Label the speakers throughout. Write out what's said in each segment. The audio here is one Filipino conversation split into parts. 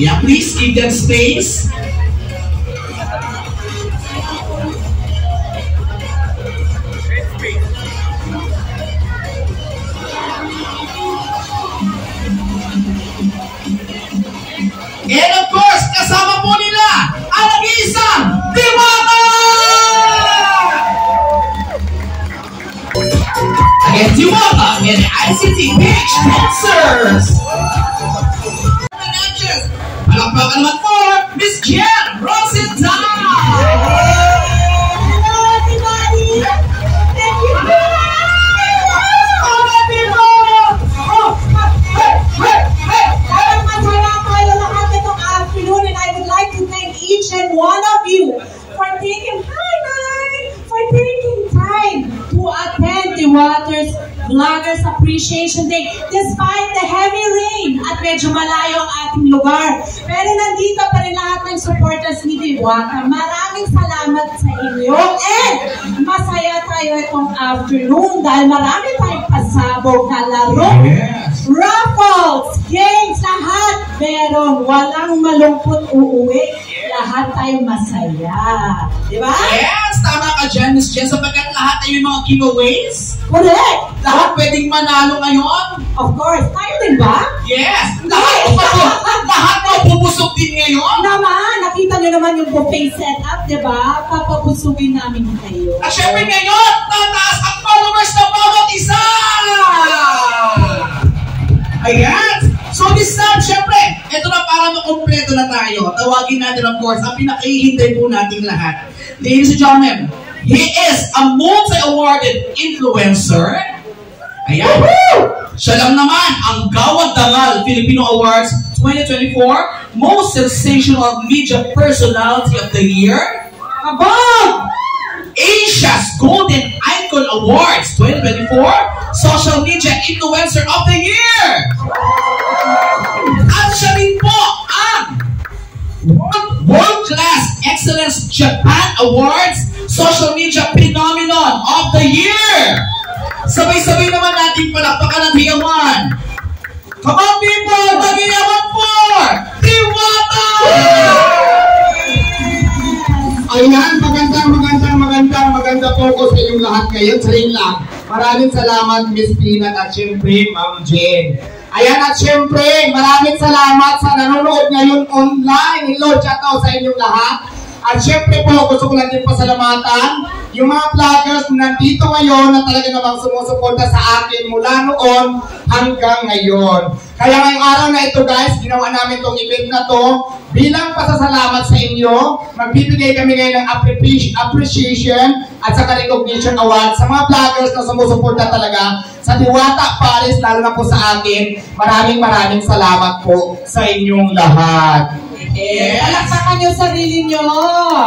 Speaker 1: Yeah, please give them space. And of course, kasama po nila ang nag-iisang Diwata! Again, Diwata and ICT PH Dancers! Palakpakan naman po, Miss Jen Rosenthal!
Speaker 2: And one of you for taking time to attend the Diwata's Vloggers Appreciation Day despite the heavy rain at medyo malayo ang ating lugar. Pero nandito pa rin lahat ng supporters ni Diwata. Maraming salamat sa inyo and masaya tayo itong afternoon dahil marami tayong pasabog na laro. Raffles, games, lahat meron. Walang malungkot uuwi. Lahat tayo masaya. Diba?
Speaker 1: Yes! Tama ka dyan, Miss Jen. Sapagkat lahat ay may mga giveaways.
Speaker 2: Correct!
Speaker 1: Lahat pwedeng manalo ngayon.
Speaker 2: Of course. Tayo din ba?
Speaker 1: Yes! Lahat mapupusog din ngayon.
Speaker 2: Naman! Nakita nyo naman yung buffet setup, diba? Papapusugin namin kayo.
Speaker 1: At syempre ngayon, tataas ang followers ng bawat isa! Ayan! So this time, syempre, ito na para makompleto na tayo. Tawagin natin, of course, ang pinakahihintay po nating lahat. Ladies and gentlemen, he is a multi-awarded influencer. Ayan. Siya lang naman ang Gawad Dangal Filipino Awards 2024 Most Sensational Media Personality of the Year. Above! Asia's Golden Icon Awards 2024 Social Media Influencer of the Year. At siya rin po ang World Class Excellence Japan Awards Social Media Phenomenon of the Year. Sabay-sabay naman natin palakpakan ang Diyawan. Come on people, Diyawan for Diwata!
Speaker 3: Ayan, maganda po ko sa inyong lahat ngayon. Saling lang. Maraming salamat, Miss Peanut, at syempre, Ma'am Jen. Ayan, at syempre, maraming salamat sa nanonood ngayon online. Hello, shout out sa inyong lahat. At syempre po, gusto ko lang din pasalamatan yung mga vloggers na nandito ngayon na talaga namang sumusuporta sa akin mula noon hanggang ngayon. Kaya ngayong araw na ito guys, ginawa namin itong event na to bilang pasasalamat sa inyo. Magbibigay kami ngayon ng appreciation at saka recognition award sa mga vloggers na sumusuporta talaga sa Diwata Paris, lalo na po sa akin. Maraming salamat po sa inyong lahat.
Speaker 2: Yes. Palakpakan nyo sarili nyo.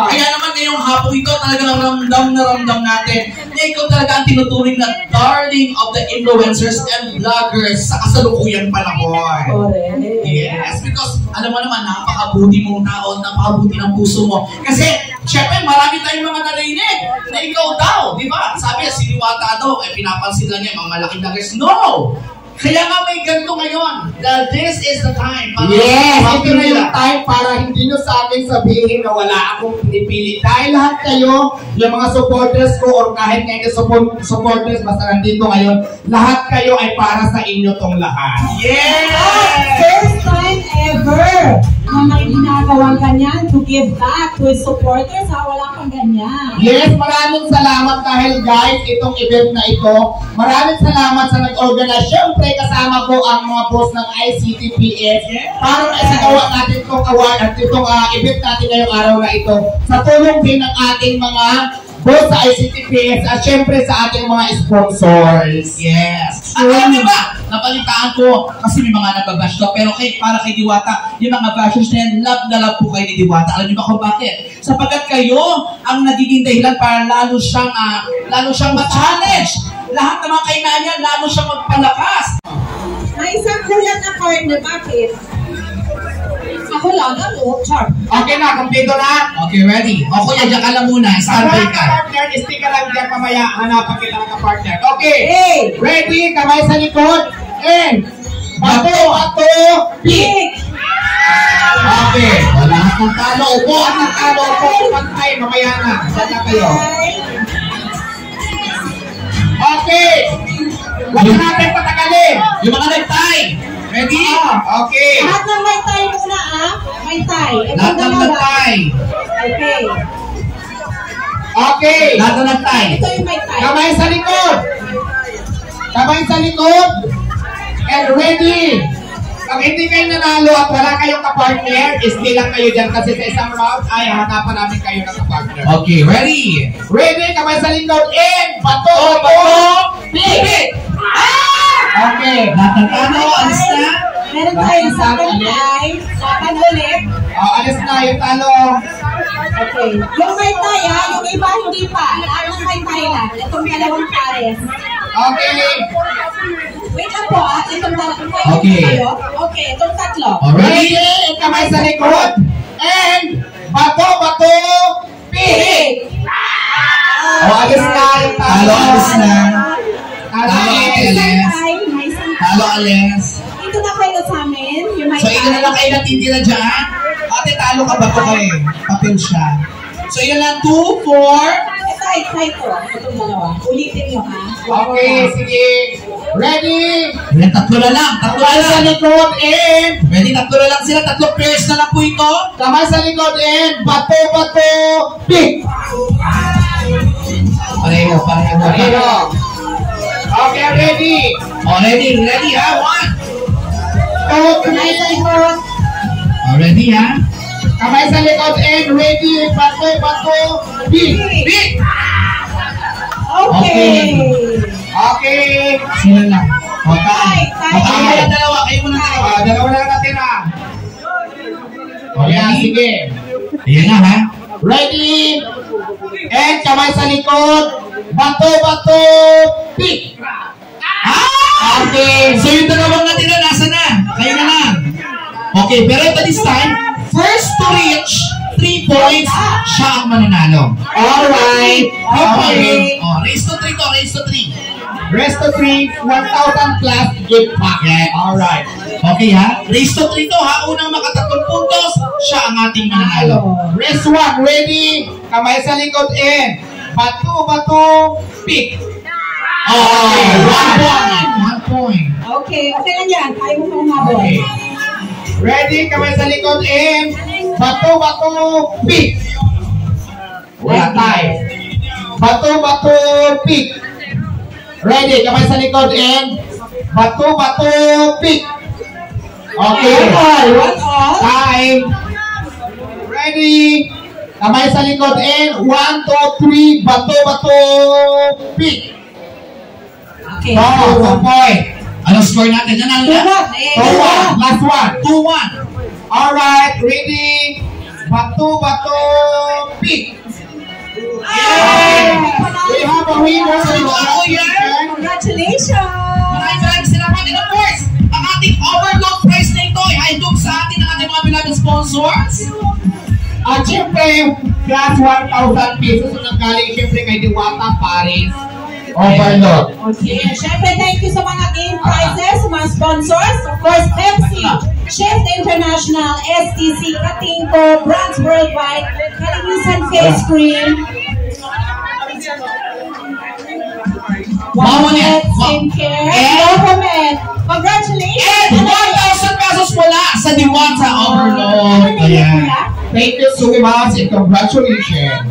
Speaker 1: Kaya naman ngayong hapon ito talagang ramdam natin na ikaw talaga ang tinuturing na darling of the influencers and vloggers sa kasalukuyang panahon. Yes, because alam mo naman, napakabuti mong tao, napakabuti ng puso mo. Kasi, syempre, marami tayong mga narinig na ikaw daw, di ba? Sabi, si Diwata daw, pinapansin lang niya, mga malaking vloggers. No! Kaya nga may ganito ngayon, that this is the time.
Speaker 3: Yes, ito na yung time para hindi nyo sa akin sabihin na wala akong pinipili. Dahil lahat kayo, yung mga supporters ko or kahit nga yung supporters, basta nandito ngayon, lahat kayo ay para sa inyo tong lahat.
Speaker 1: Yes!
Speaker 2: First time ever na may ginagawang ganyan to give back to his supporters. Wala kang ganyan.
Speaker 3: Yes, maraming salamat dahil guys, itong event na ito, maraming salamat sa nag-organize. Siyempre, kasama ko ang mga boss ng ICTPS para isagawa natin itong award at itong event natin ngayong araw na ito sa tulong din ng ating mga boss sa ICTPS at syempre sa ating mga sponsors.
Speaker 1: Yes. At alam niyo ba, napalitaan ko kasi may mga nagbabash to, pero para kay Diwata, yung mga bashers na yan, love na love po kayo ni Diwata. Alam niyo ba kung bakit? Sapagkat kayo ang nagiging dahilan para lalo siyang ma-challenge. Lahat ng mga kainaan niya, lalo siyang magpalakas.
Speaker 2: May isang kulat na partner, bakit? Ako lang, Char.
Speaker 3: Okay na, kompleto na.
Speaker 1: Okay, ready? O kuya, dyan ka lang muna. Standby ka.
Speaker 3: Partner, stick ka lang dyan mamaya. Hanapan kita ng partner. Okay.
Speaker 2: Hey!
Speaker 3: Ready? Kamay sa likod. And bato, pick! Okay. Lahat ng talo. Upo at ng talo. Upo. Pantay. Mamaya na. Saan na kayo? Okay. Huwag na natin patagalin.
Speaker 1: Yung mga nagtay. Ready?
Speaker 3: Okay.
Speaker 2: Lahat ng may tie muna, May tie.
Speaker 1: Lahat ng nagtay.
Speaker 2: Okay.
Speaker 3: Okay.
Speaker 1: Lahat ng nagtay.
Speaker 2: Ito yung may tie.
Speaker 3: Kamay sa likod. Kamay sa likod. And ready. Pag hindi kayo nanalo at wala kayong kapartner, stay lang kayo dyan kasi sa isang round ay hanapan namin kayo ng kapartner.
Speaker 1: Okay, ready?
Speaker 3: Ready, kamay sa likod, and bato, pick! Okay.
Speaker 1: Lahat ng talo, alis na.
Speaker 2: Meron tayo sa tie. Sapan ulit.
Speaker 3: Alis na yung talo.
Speaker 2: Okay. Yung may tie, yung iba hindi pa. Lahat ng may tie lang. Itong dalawang pares.
Speaker 3: Okay.
Speaker 2: Wait lang po, itong dalawang
Speaker 1: Okay.
Speaker 2: Okay, itong tatlo.
Speaker 1: Ready?
Speaker 3: Ready, kamay sa likod, and bato, pick! Alis na yung talo.
Speaker 1: Talo, alis na.
Speaker 3: Talo,
Speaker 1: Talo,
Speaker 3: alis.
Speaker 2: May isang tie.
Speaker 1: Talo, alis.
Speaker 2: Ito na kayo sa amin. Yung may
Speaker 1: So, ilan na lang kayo natitira dyan? Ate, talo ka ba ito kayo? Papel siya. So, ilan lang? 2, 4.
Speaker 2: Ito. Itong dalawa. Ulitin nyo,
Speaker 3: Okay, sige. Ready?
Speaker 1: Ilan, tatlo na lang. Tatlo na
Speaker 3: Kamay sa
Speaker 1: lang.
Speaker 3: likod, and
Speaker 1: Ready? Tatlo na lang sila. Tatlong pairs na lang po ito.
Speaker 3: kamay sa likod, and bato, pick!
Speaker 1: Pareho.
Speaker 3: Pareho. Okay, ready?
Speaker 1: Oh, ready? Ready, ha? 1.
Speaker 3: 2,
Speaker 2: Kamay sa
Speaker 3: 3.
Speaker 2: likod.
Speaker 1: Oh, ready, ha?
Speaker 3: Kamay sa likod, and ready? Bato, pick!
Speaker 1: Pick!
Speaker 2: Okay.
Speaker 3: Okay.
Speaker 1: Sila lang. O,
Speaker 2: Tay.
Speaker 1: Kayo muna dalawa. Kayo muna dalawa.
Speaker 3: Dalawa na lang natira. Okay, sige.
Speaker 1: Ayan na, ha?
Speaker 3: Ready? And kamay sa likod. Bato, pick! Okay.
Speaker 1: So, yung dalawang natira, nasa na? Kayo na lang. Okay, pero ito this time, first to reach 3 points, siya ang mananalo.
Speaker 3: Alright. Okay.
Speaker 1: Oh, race to 3 to, race to 3.
Speaker 3: Rest of 3, 1,000 plus gift packet. Alright.
Speaker 1: Okay, ha? Race to 3 to, ha? Unang makatatlong puntos, siya ang ating mananalo.
Speaker 3: Rest 1, ready? Kamay sa likod, and bato, pick!
Speaker 1: Okay,
Speaker 3: Okay.
Speaker 1: 1 point.
Speaker 2: Okay lang yan. Tayo mo pang
Speaker 3: Okay. Ready? Kamay sa likod, and bato, pick! Wala tayo. Bato, pick! Ready? Kamay sa likod, and bato, pick! Okay.
Speaker 2: One all.
Speaker 3: Time. Ready? Kamay sa likod, and 1, 2, 3, bato, pick!
Speaker 2: Okay.
Speaker 3: 2 point.
Speaker 1: Anong score natin? Nanalo na?
Speaker 3: 2-1. Last one.
Speaker 1: 2-1.
Speaker 3: Alright, ready? Bato, pick!
Speaker 2: Yay!
Speaker 3: We have a winner.
Speaker 2: Congratulations!
Speaker 1: Maraming salamat. And of course, ang ating overload prize na ito ay handog sa atin ng ating mga beloved sponsors.
Speaker 3: At syempre, plus 1,000 pesos na nanggaling syempre kay Diwata Paris. Overload.
Speaker 2: Okay, and syempre thank you sa mga game prizes, sa mga sponsors. Of course, Pepsi, Shift International, STC, Katingko, Brands Worldwide, Kalinisan Face Cream,
Speaker 1: Wawanet,
Speaker 2: Skincare,
Speaker 1: and
Speaker 2: Locomet. Congratulations!
Speaker 1: And 1,000 pesos mula sa Diwata Overload. Ayan.
Speaker 3: Thank you so much and congratulations.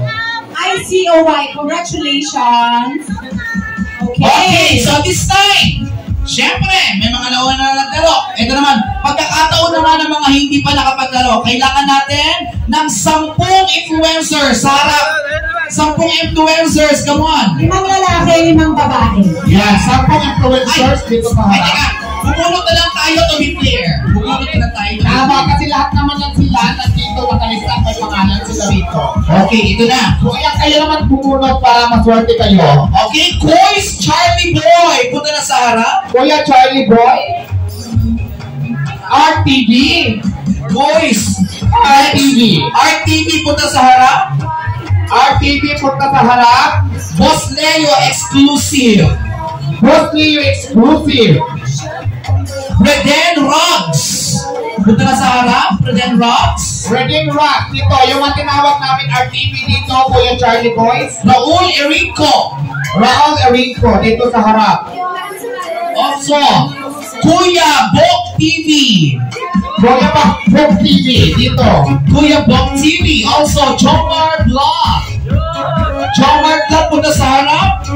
Speaker 2: ICOY, congratulations!
Speaker 1: Okay, so this time, syempre, may mga nauna na naglaro. Ito naman, pagkakataon naman ng mga hindi pa nakapaglaro, kailangan natin ng 10 influencers sa harap. 10 influencers, come on.
Speaker 2: 5 lalaki, 5 babae.
Speaker 3: Yeah, 10 influencers dito sa
Speaker 1: Ay,
Speaker 3: harap.
Speaker 1: teka, bumunot na lang tayo to be fair. Bumunot na lang tayo.
Speaker 3: Tama, kasi lahat naman yan sila nandito nakalista may pangalan sila rito.
Speaker 1: Okay, ito na.
Speaker 3: So kaya kayo naman bumunot para maswerte kayo.
Speaker 1: Okay, Kois Charlie Boy, punta na sa harap.
Speaker 3: Kuya Charlie Boy, RTV,
Speaker 1: Kois,
Speaker 3: RTV,
Speaker 1: RTV, punta sa harap.
Speaker 3: RTV punta sa harap.
Speaker 1: Boss Leo Exclusive.
Speaker 3: Mostly exclusive.
Speaker 1: Reden Rocks. Punta na sa harap, Reden Rocks.
Speaker 3: Reading Rock. Dito, yung mga tinawag namin RTV dito, Kuya Charlie Boys.
Speaker 1: Raul Erico.
Speaker 3: Raul Erico, dito sa harap.
Speaker 1: Also, Kuya Bok TV.
Speaker 3: Kuya Bok TV, dito.
Speaker 1: Kuya Bok TV. Also, Jomar Vlog. Jomar Vlog, punta sa harap.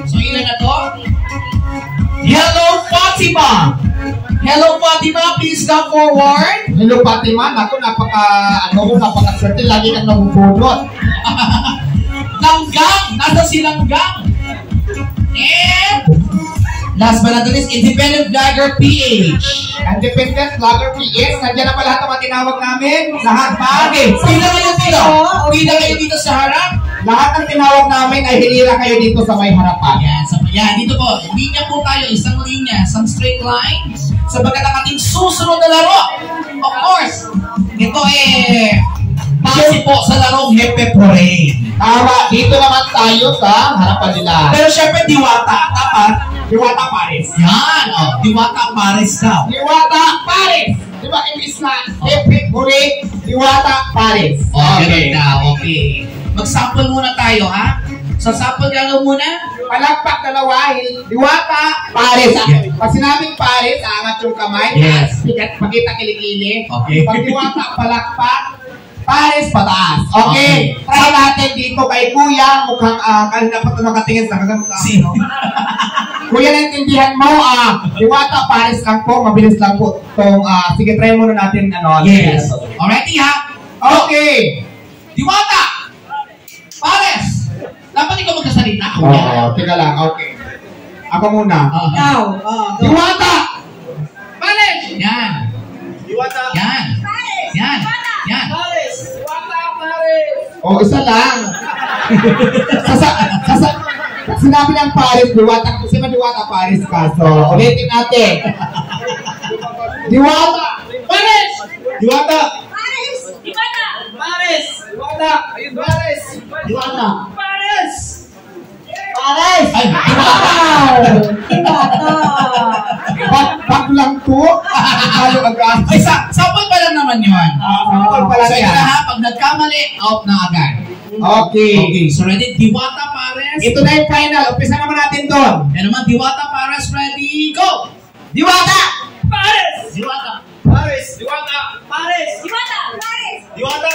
Speaker 1: So, ilan na to? Hello, Fatima. Hello, Fatima. Please come forward.
Speaker 3: Hello, Fatima. Ako, napaka-swerte. Lagi kang nabubudot.
Speaker 1: Langgang. Nasa si Langgang. And, last but not least, Independent Vlogger PH.
Speaker 3: Independent Vlogger PH. Nandiyan na pa lahat ng mga tinawag namin. Lahat pa.
Speaker 1: Okay, pila kayo dito. Pila kayo dito sa harap.
Speaker 3: Lahat ng tinawag namin ay hilira kayo dito sa may harapan.
Speaker 1: Yan, dito po. Linya po tayo. Isang linya. Isang straight line. Sabagat ang ating susunod na laro. Of course, ito base po sa larong Hepe Parade.
Speaker 3: Tama. Dito naman tayo sa harapan nila.
Speaker 1: Pero syempre, Diwata. Dapat,
Speaker 3: Diwata Pares.
Speaker 1: yan. Diwata Pares daw.
Speaker 3: Diwata Pares. Diba, imbis na Hepe Parade, Diwata Pares.
Speaker 1: Okay. Okay. Mag-sample muna tayo, ha? So, sample gano'n muna.
Speaker 3: Palakpak dalawa, Diwata Pares.
Speaker 1: Yeah.
Speaker 3: Pag sinabing Pares, aangat yung kamay.
Speaker 1: Yes.
Speaker 3: Pakita kilikili.
Speaker 1: Okay.
Speaker 3: Pag Diwata, palakpak. Pares, pataas. Okay. Try natin dito kay Kuya. Mukhang kanina pa ito nakatingin sa kagamukha.
Speaker 1: Sino?
Speaker 3: Kuya, naintindihan mo, Diwata Pares lang po. Mabilis lang po. Sige, try muna natin.
Speaker 1: Yes. Alrighty, ha?
Speaker 3: Okay.
Speaker 1: Diwata! Pares! Dapat ikaw magkasalita.
Speaker 3: Oo, teka lang. Okay. Ako muna.
Speaker 2: Ikaw.
Speaker 3: Diwata! Pares!
Speaker 1: Yan.
Speaker 3: Diwata!
Speaker 1: Yan. Yan. Yan.
Speaker 3: Pares! Diwata! Pares! Oh, isa lang. Sinabi ng Pares, Diwata. Kasi Diwata Pares ka. So, ulitin natin. Diwata! Pares! Diwata!
Speaker 2: Pares! Diwata!
Speaker 3: Pares! Diwata! Ayun, Pares! Diwata! Pares!
Speaker 2: Pares!
Speaker 1: Ay,
Speaker 2: Diwata!
Speaker 3: Pag lang to, halo agad.
Speaker 1: Ay, sample pa lang naman yun.
Speaker 3: Sample pa lang
Speaker 1: So, ito
Speaker 3: yan.
Speaker 1: na ha, pag nagkamali, out na agad.
Speaker 3: Okay.
Speaker 1: Okay, so ready? Diwata Pares.
Speaker 3: Ito na yung final. Umpisa naman natin doon.
Speaker 1: Yan naman, Diwata Pares, ready, go!
Speaker 3: Diwata!
Speaker 1: Pares! Diwata!
Speaker 3: Pares! Diwata! Pares!
Speaker 2: Diwata! Pares!
Speaker 3: Diwata!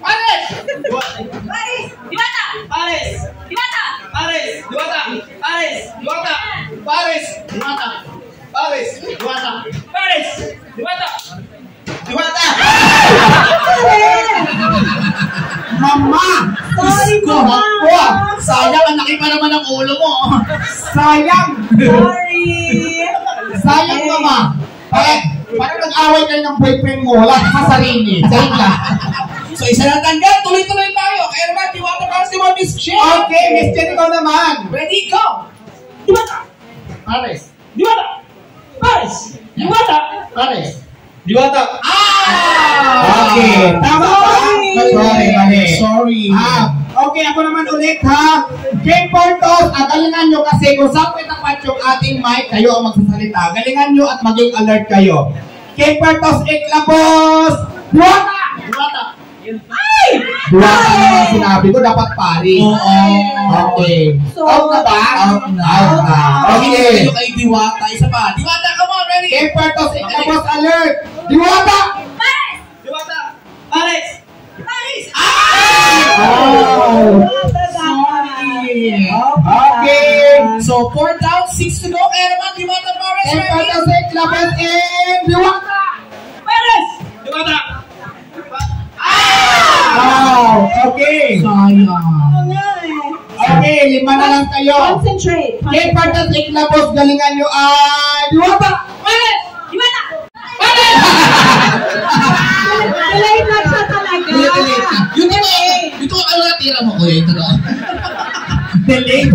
Speaker 3: Pares!
Speaker 2: Pares! Diwata!
Speaker 3: Pares!
Speaker 2: Diwata!
Speaker 3: Pares! Diwata! Pares! Diwata! Pares! Diwata! Pares! Diwata! Pares! Diwata! Diwata! Mama!
Speaker 2: Sorry,
Speaker 1: Ko,
Speaker 2: Mama!
Speaker 1: sayang, ang laki pa naman ng ulo mo.
Speaker 3: Sayang!
Speaker 2: Sorry!
Speaker 3: Sayang, Mama! Parang nag-away kayo ng boyfriend mo, wala ka sarili. Sayang lang.
Speaker 1: So, isa na tanggal, tuloy-tuloy tayo. Kaya naman, Diwata Pares, Diwata Miss Chen.
Speaker 3: Okay, Miss Chen, ikaw naman.
Speaker 1: Ready, go! Diwata!
Speaker 3: Pares!
Speaker 1: Diwata! Pares! Diwata!
Speaker 3: Pares! Diwata!
Speaker 1: Okay.
Speaker 3: Tama ba? Sorry, mali.
Speaker 1: Sorry.
Speaker 3: Okay, ako naman ulit ha. Game Portos, galingan nyo kasi kung saan pitapat yung ating mic, kayo ang magsasalita. Galingan nyo at maging alert kayo. Game Portos, iklapos! Diwata! Diwata! Ay! Diwata naman sinabi ko, dapat pari.
Speaker 1: Oo.
Speaker 3: Okay.
Speaker 2: So,
Speaker 3: Out na ba?
Speaker 1: Out na.
Speaker 3: Out na.
Speaker 1: Okay.
Speaker 3: Okay.
Speaker 1: Kayo kay Diwata. Isa pa. Diwata, come on, ready?
Speaker 3: Game Portos, iklapos, alert! Diwata!
Speaker 2: Pares!
Speaker 3: Diwata! Pares!
Speaker 2: Pares!
Speaker 3: Oh!
Speaker 1: Sorry.
Speaker 3: Okay.
Speaker 1: So, 4 down, 6 to go. Kaya naman, Diwata Pares,
Speaker 3: Game
Speaker 1: ready?
Speaker 3: Portos, iklapos, and Diwata!
Speaker 1: Pares!
Speaker 3: Diwata! Wow! Okay!
Speaker 1: Sayang.
Speaker 3: Okay, 5 na lang kayo.
Speaker 2: Concentrate!
Speaker 3: Game Portos, iklapos, galingan nyo ay Diwata! Pares!
Speaker 2: Diwata!
Speaker 3: Pares!
Speaker 2: Delayed lang siya talaga!
Speaker 1: Yung totoo, ano natira mo, kuya? Ito na.
Speaker 3: Delayed.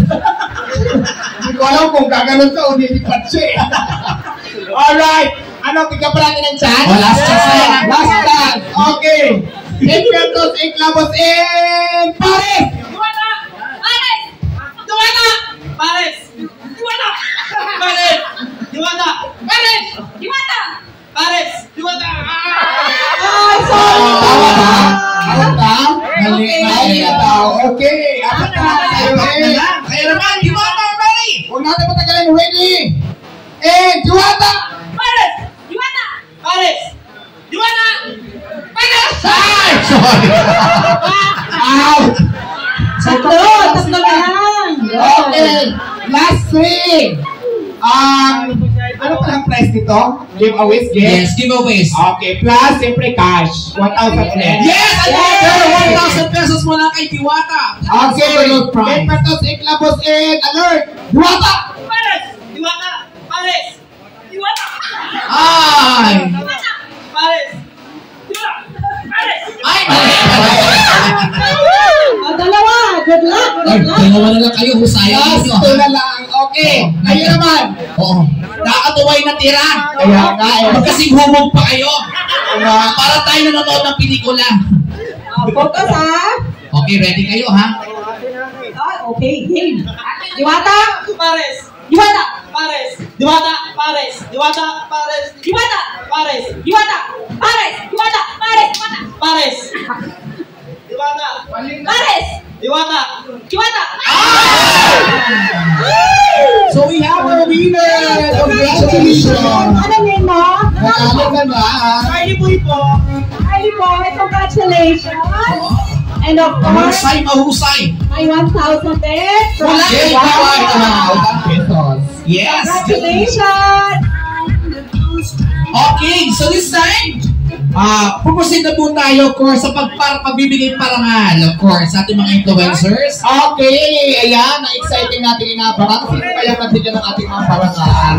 Speaker 3: Hindi ko alam kung gaganon ka o nilipat siya eh. Alright! Ano, bigyan pa natin ng chance?
Speaker 1: Oh, last chance na yan.
Speaker 3: Last chance! Okay! Game Portos, iklapos, and Pares!
Speaker 2: Diwata! Pares!
Speaker 3: Diwata! Pares! Diwata! Pares! Diwata! Pares!
Speaker 2: Diwata!
Speaker 3: Pares! Diwata!
Speaker 2: Pares! Diwata! Pares! Diwata! Pares!
Speaker 3: Ay! Sorry! Out!
Speaker 2: Tatlo na lang.
Speaker 3: Okay, last three. Ano pa ang price nito? Giveaways,
Speaker 1: Yes, giveaways.
Speaker 3: Okay, plus siyempre cash. 1,000 ulit.
Speaker 1: Yes! Another 1,000 pesos mula kay Diwata.
Speaker 3: Okay,
Speaker 1: Super prize.
Speaker 3: get patos, iklabos, and alert! Diwata!
Speaker 2: Pares! Diwata! Pares! Diwata!
Speaker 1: Ay!
Speaker 2: Diwata! Pares! Diwata! Pares!
Speaker 1: Ay!
Speaker 2: Dalawa! Good luck!
Speaker 1: Ay, dalawa na lang kayo. Husaya
Speaker 3: Last
Speaker 1: ninyo.
Speaker 3: two na lang. Okay, ayun naman.
Speaker 1: Oo. Nakakatuway na tira.
Speaker 3: Kaya nga eh.
Speaker 1: Magkasing humog pa kayo. Para tayo nanonood ng pelikula.
Speaker 2: Focus ha!
Speaker 1: Okay, ready kayo ha?
Speaker 2: Okay, game. Diwata! Pares! Diwata! Pares! Diwata! Pares! Diwata! Pares! Diwata! Pares! Diwata! Pares! Diwata! Pares! Diwata! Pares! Diwata! Pares! Diwata! Diwata!
Speaker 3: So we have our winner! Congratulations!
Speaker 2: Ano name mo?
Speaker 3: Nanalo ka na.
Speaker 2: Carly Boy po. Carly Boy, congratulations! And of course,
Speaker 1: Mahusay, mahusay.
Speaker 2: my 1,000 pesos.
Speaker 1: Wala
Speaker 3: Okay,
Speaker 1: kayo
Speaker 3: wow, pesos.
Speaker 1: Yes.
Speaker 2: Congratulations!
Speaker 1: Okay, so this time, pupusin na po tayo, of course, sa pagbibigay parangal, of course, sa ating mga influencers.
Speaker 3: Okay, ayan, na-exciting natin inabarang. Sino kaya nabigyan ng ating mga parangal?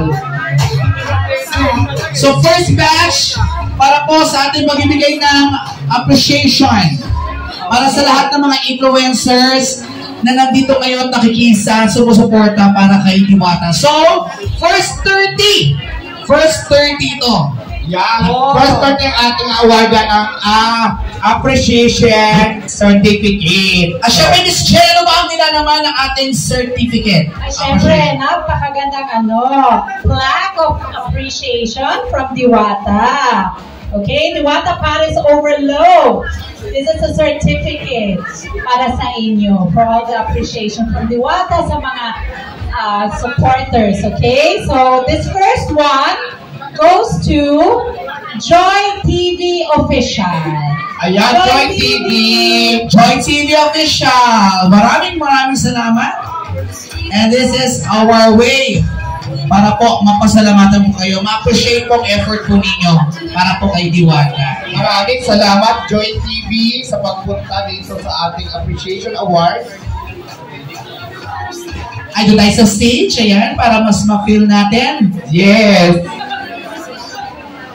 Speaker 1: So first batch, para po sa ating magbibigay ng appreciation. Para sa lahat ng mga influencers na nandito ngayon nakikisa, sumusuporta para kay Diwata. So, first 30 ito.
Speaker 3: Yan. First part yung ating award ng appreciation certificate.
Speaker 1: Syempre, Miss Jen, ano ba ang naman ng ating certificate?
Speaker 2: Siyempre, napakagandang plaque of appreciation from Diwata. Okay, Diwata Pares Overload. This is a certificate para sa inyo for all the appreciation from Diwata sa mga supporters. Okay, so this first one goes to Joy TV Official.
Speaker 3: Ayan, Joy TV.
Speaker 1: Joy TV Official. Maraming salamat. And this is our way para po mapasalamatan po kayo, ma-appreciate po ang effort po ninyo para po kay Diwata.
Speaker 3: Maraming salamat, Joy TV, sa pagpunta dito sa ating Appreciation Award.
Speaker 1: Ay, doon tayo sa stage, ayan, para mas ma-feel natin.
Speaker 3: Yes.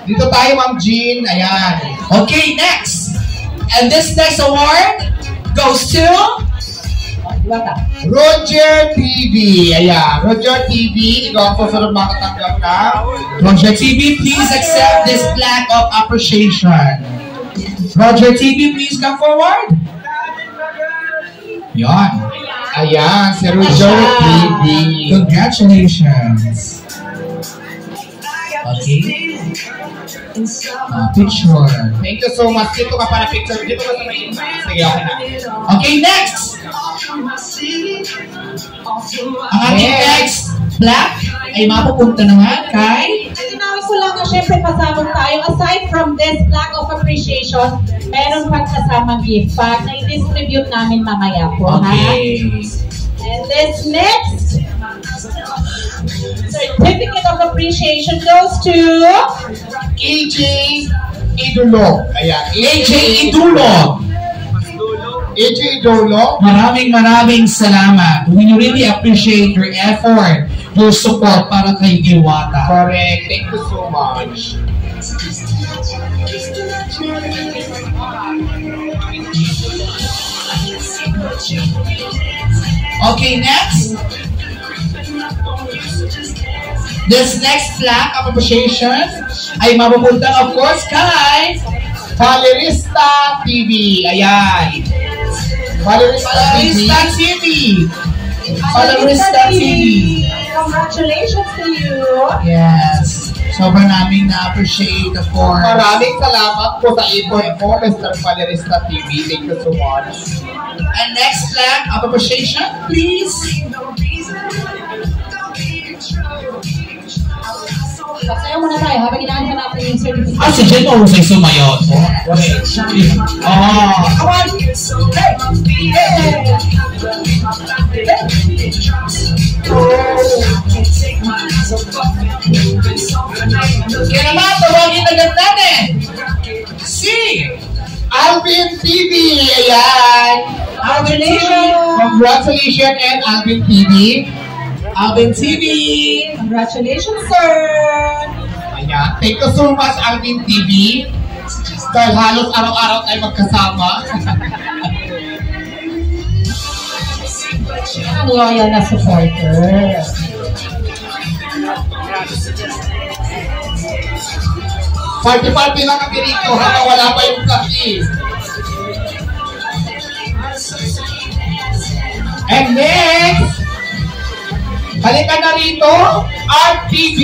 Speaker 3: Dito tayo, Ma'am Jean. Ayan.
Speaker 1: Okay, next. And this next award goes to
Speaker 2: Diwata.
Speaker 3: Roger TV. Ayan. Roger TV. Ikaw ang susunod makatanggap na.
Speaker 1: Roger TV. Please accept this plaque of appreciation. Roger TV, please come forward. Yan.
Speaker 3: Ayan, si Roger TV.
Speaker 1: Congratulations. Okay. Picture.
Speaker 3: Thank you so much. Dito ka para picture. Dito ka sa may inbox. Sige, okay na.
Speaker 1: Okay, next. Ang ating next plaque ay mapupunta naman kay
Speaker 2: Tinawag ko lang na syempre pasabog tayo. Aside from this plaque of appreciation, meron pang kasamang gift pack na i-distribute namin mamaya po.
Speaker 1: Okay.
Speaker 2: And this next certificate of appreciation goes to
Speaker 3: AJ Idulog. Ayan.
Speaker 1: AJ Idulog.
Speaker 3: AJ Idulog.
Speaker 1: Maraming salamat. We really appreciate your effort, your support para kay Diwata.
Speaker 3: Correct. Thank you so much.
Speaker 1: Okay, next. This next plaque of appreciation ay mapupunta, of course, kay
Speaker 3: Valerista TV. Ayan.
Speaker 1: Valerista TV. Valerista TV.
Speaker 2: Congratulations to you.
Speaker 1: Yes. Sobrang naming na-appreciate, of course.
Speaker 3: Maraming salamat po sa effort mo, Mr. Valerista TV. Thank you so much.
Speaker 1: And next plaque of appreciation, please.
Speaker 2: Pagsayaw muna tayo habang inaanhan natin yung certificate.
Speaker 1: Ah, si Jen mahusay sumayaw. Okay. Oh.
Speaker 2: Come on!
Speaker 1: Kaya naman, tawagin agad natin. Si
Speaker 3: Alvin TV! Ayan!
Speaker 2: Congratulations!
Speaker 3: Congratulations and Alvin TV!
Speaker 1: Alvin TV.
Speaker 2: Congratulations, sir!
Speaker 3: Ayan. Thank you so much, Alvin TV. Dahil halos araw-araw tayo magkasama.
Speaker 2: Ang loyal na supporter.
Speaker 3: Party-party lang kami rito habang wala pa yung kasi. And next, halika na rito, RTV.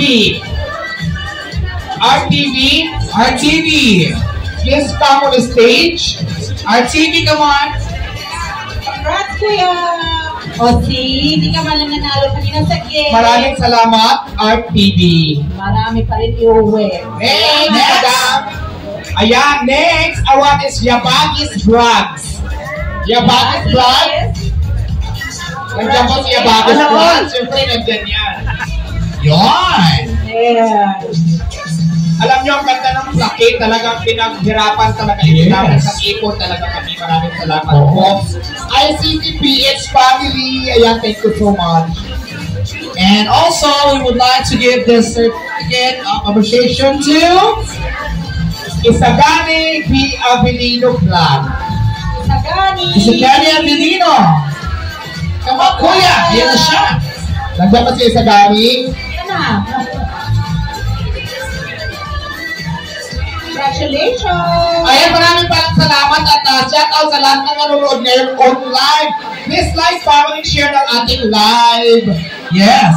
Speaker 3: RTV,
Speaker 1: RTV.
Speaker 3: please come on the stage.
Speaker 1: RTV, come on.
Speaker 2: Congrats, kuya! O si, hindi ka man lang nanalo kanina sa game.
Speaker 3: Maraming salamat, RTV.
Speaker 2: Marami pa rin iuwi.
Speaker 3: Next, madam. Ayan, next, award is Yabagis Vlogs. Yabagis Vlogs. Nandiyan po si Yabagis Vlogs. Siyempre, nandiyan yan.
Speaker 1: Yon.
Speaker 2: Yeah.
Speaker 3: Alam niyo, ang ganda ng plaque, talagang pinaghirapan talaga. Yes. Sa ipon talaga kami. Maraming salamat po. ICTPH family. Ayan, thank you so much.
Speaker 1: And also, we would like to give this certificate of appreciation to
Speaker 3: Isagani B. Avelino Vlog.
Speaker 2: Sagani!
Speaker 1: Isagani Avelino. Come on, kuya. Yan na siya.
Speaker 3: Nandiyan pa si Isagani.
Speaker 2: Yan na. Congratulations!
Speaker 3: Ayan, maraming palang salamat at shout out sa lahat ng nanonood ngayon on live. Please like, follow, and share ng ating live.
Speaker 1: Yes.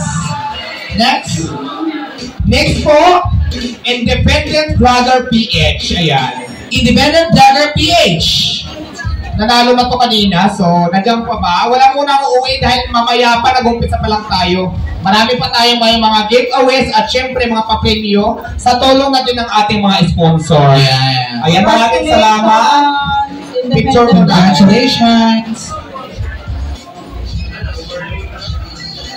Speaker 1: Next.
Speaker 3: Next po, Independent Vlogger PH. Ayan.
Speaker 1: Independent Vlogger PH.
Speaker 3: Nanalo na to kanina, so nandiyan pa ba? Wala muna ang uuwi dahil mamaya pa, nag-umpisa pa lang tayo. Marami pa tayong may mga giveaways at syempre mga papremyo sa tulong na din ng ating mga sponsor.
Speaker 1: Yeah.
Speaker 3: Ayan, maraming salamat. Picture mo na.
Speaker 1: Congratulations.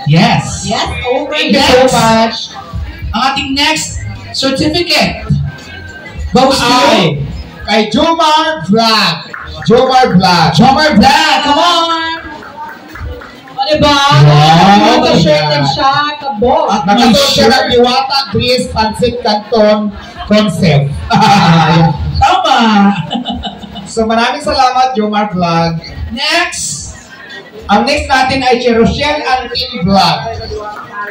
Speaker 1: Yes.
Speaker 2: Yes, over.
Speaker 3: Thank you so much.
Speaker 1: Ang ating next certificate goes to
Speaker 3: Ay, kay Jomar Vlog. Jomar Vlog.
Speaker 1: Jomar Black. Come on.
Speaker 2: O diba?
Speaker 3: Wow,
Speaker 2: Naka-shirt
Speaker 3: ayan.
Speaker 2: din siya, kabog.
Speaker 1: At
Speaker 3: Nakasuot
Speaker 1: may
Speaker 3: siya ng
Speaker 1: shirt.
Speaker 3: Diwata Grease Pancit Canton Concept. Ayan.
Speaker 1: Tama.
Speaker 3: So maraming salamat, Jomar Vlog.
Speaker 1: Next.
Speaker 3: Ang next natin ay si Rochelle Antin Vlog.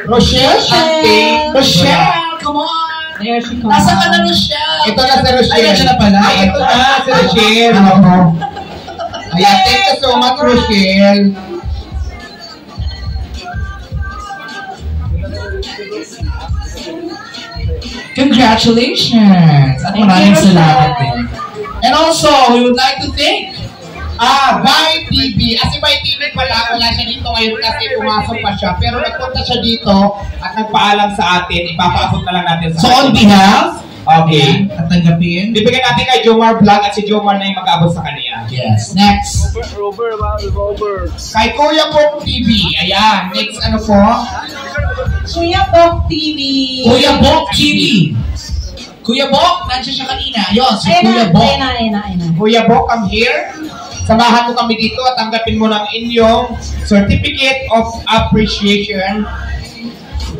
Speaker 3: Rochelle Antin.
Speaker 1: Rochelle, come on.
Speaker 2: There she comes.
Speaker 1: Nasa ka na, Rochelle?
Speaker 3: Ito na si Rochelle.
Speaker 1: Ay, nandiyan na pala.
Speaker 3: Ay, ito na si Rochelle. Ayan, thank you so much, Rochelle.
Speaker 1: Congratulations. At
Speaker 2: Thank
Speaker 1: maraming
Speaker 2: you,
Speaker 1: salamat
Speaker 2: Rochelle.
Speaker 1: din. And also, we would like to thank
Speaker 3: By TV. Kasi By TV pala, wala siya dito ngayon kasi pumasok pa siya. Pero nagpunta siya dito at nagpaalam sa atin. Ipapaabot na lang natin sa
Speaker 1: So on behalf,
Speaker 3: Okay.
Speaker 1: at tanggapin.
Speaker 3: Bibigyan natin kay Jomar Vlog at si Jomar na yung mag-abot sa kanya.
Speaker 1: Yes. Next.
Speaker 3: Kay Kuya Pong TV. Ayan. Next ano po?
Speaker 2: Kuya Bok TV.
Speaker 1: Kuya Bok TV. Kuya Bok, nandiyan siya kanina. Yun, si Kuya Bok.
Speaker 2: Ayun na.
Speaker 3: Kuya Bok, come here. Samahan mo kami dito at tanggapin mo ng inyong Certificate of Appreciation.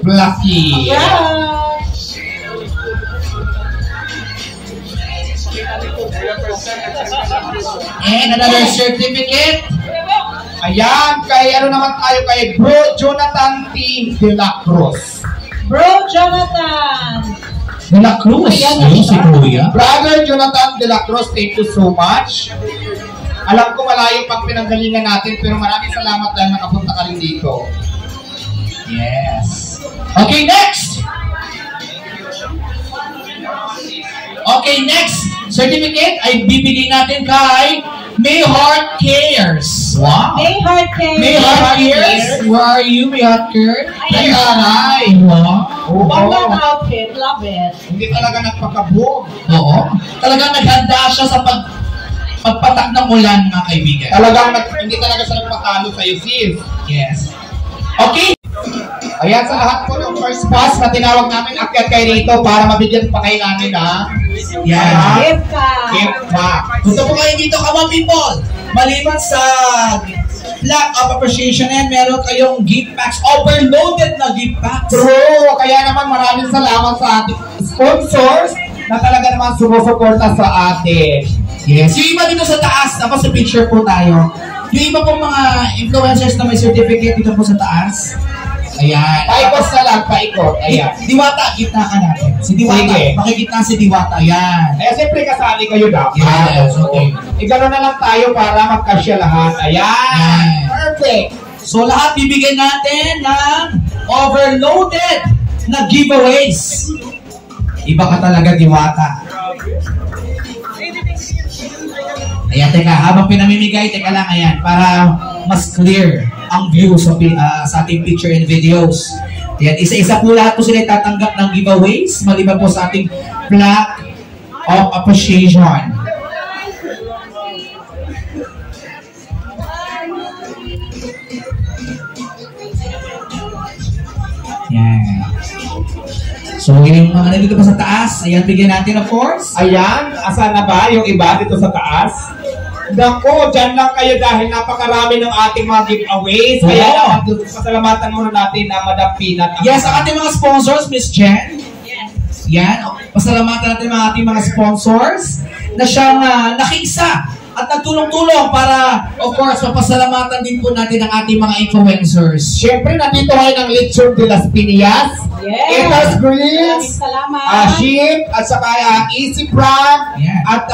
Speaker 3: Lucky.
Speaker 2: Congrats!
Speaker 1: And another certificate.
Speaker 3: Ayan, kay ano naman tayo kay Bro Jonathan T. De La Cruz.
Speaker 2: Bro Jonathan.
Speaker 1: De La Cruz.
Speaker 2: Ayan,
Speaker 1: Ayun si Kuya.
Speaker 3: Brother Jonathan De La Cruz, thank you so much. Alam ko malayo pag pinanggalingan natin, pero maraming salamat dahil nakapunta ka rin dito.
Speaker 1: Yes. Okay, next. Okay, next certificate ay bibigay natin kay May Heart Cares. Wow.
Speaker 2: May Heart Care.
Speaker 1: May Heart Cares. Where are you, May Heart Cares?
Speaker 3: Ay, aray! Oo.
Speaker 2: Bagong outfit, love it.
Speaker 3: Hindi talaga nagpakaboom.
Speaker 1: Oo. Talagang naghanda siya sa pagpatak ng ulan, mga kaibigan.
Speaker 3: Hindi talaga siya nagpatalo sa'yo, sis.
Speaker 1: Yes. Okay.
Speaker 3: Ayan, sa lahat po ng first pass na tinawag namin, akyat kayo rito para mabigyan pa kayo namin, ha?
Speaker 1: Yan.
Speaker 2: Gift ka.
Speaker 3: Gift pack.
Speaker 1: Gusto po kayo dito, come on people. Maliban sa Black of Appreciation and meron kayong gift packs, overloaded na gift packs.
Speaker 3: True! Kaya naman maraming salamat sa ating sponsors na talaga naman sumusuporta sa atin.
Speaker 1: Yes. Yung iba dito sa taas, tapos sa picture po tayo. Yung iba pong mga influencers na may certificate dito po sa taas. Ayan.
Speaker 3: Paikot na lang, paikot. Ayan.
Speaker 1: Diwata, gitna ka natin. Si Diwata,
Speaker 3: Sige.
Speaker 1: makikita si Diwata. Ayan.
Speaker 3: Kaya siyempre kasali kayo dapat.
Speaker 1: Yes, okay.
Speaker 3: Igano na lang tayo para magkasya lahat. Ayan. Perfect.
Speaker 1: So lahat bibigyan natin ng overloaded na giveaways. Iba ka talaga, Diwata. Ayan, teka, habang pinamimigay, teka lang, ayan, para mas clear ang view sa ating picture and videos. Ayan, isa-isa po lahat po sila tatanggap ng giveaways, maliban po sa ating Black of Appreciation. Ayan. So, yung mga nandito pa sa taas, ayan, bigyan natin of course.
Speaker 3: Ayan, asan na ba yung iba dito sa taas? Dako, dyan lang kayo dahil napakarami ng ating mga giveaways. Kaya naman, pasalamatan muna natin ang Madam Peanut.
Speaker 1: Yes, ang ating mga sponsors, Miss Jen. Yes. Yan, pasalamatan natin ang ating mga sponsors na siyang nakiisa at nagtulong-tulong para, of course, mapasalamatan din po natin ang ating mga influencers.
Speaker 3: Siyempre, nandito kayo ng Lechon de las Piñas.
Speaker 2: Yes.
Speaker 3: Etas
Speaker 2: Maraming
Speaker 3: Greens.
Speaker 2: salamat.
Speaker 3: Sheep. At saka Easy Brand.
Speaker 1: Yeah.
Speaker 3: At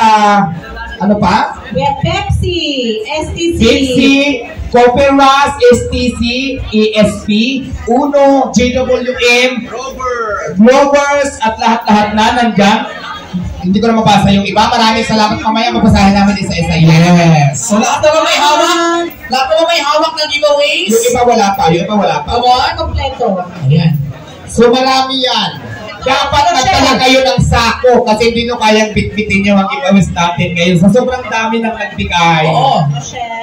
Speaker 3: ano pa?
Speaker 2: We have Pepsi, STC.
Speaker 3: Pepsi, Cooperas, STC, ESP, Uno, JWM, Rovers, at lahat-lahat na nandyan. Hindi ko na mabasa yung iba. Maraming salamat. Mamaya mabasahin namin isa-isa.
Speaker 1: Yes. So lahat naman may hawak. Lahat naman may hawak ng giveaways.
Speaker 3: Yung iba wala pa. Yung iba wala pa.
Speaker 2: Awan, kompleto.
Speaker 1: Ayan.
Speaker 3: So marami yan. Dapat magtala kayo ng sako kasi hindi nyo kayang bitbitin yung mga giveaways natin ngayon. Sa sobrang dami ng nagbigay.
Speaker 1: Oo.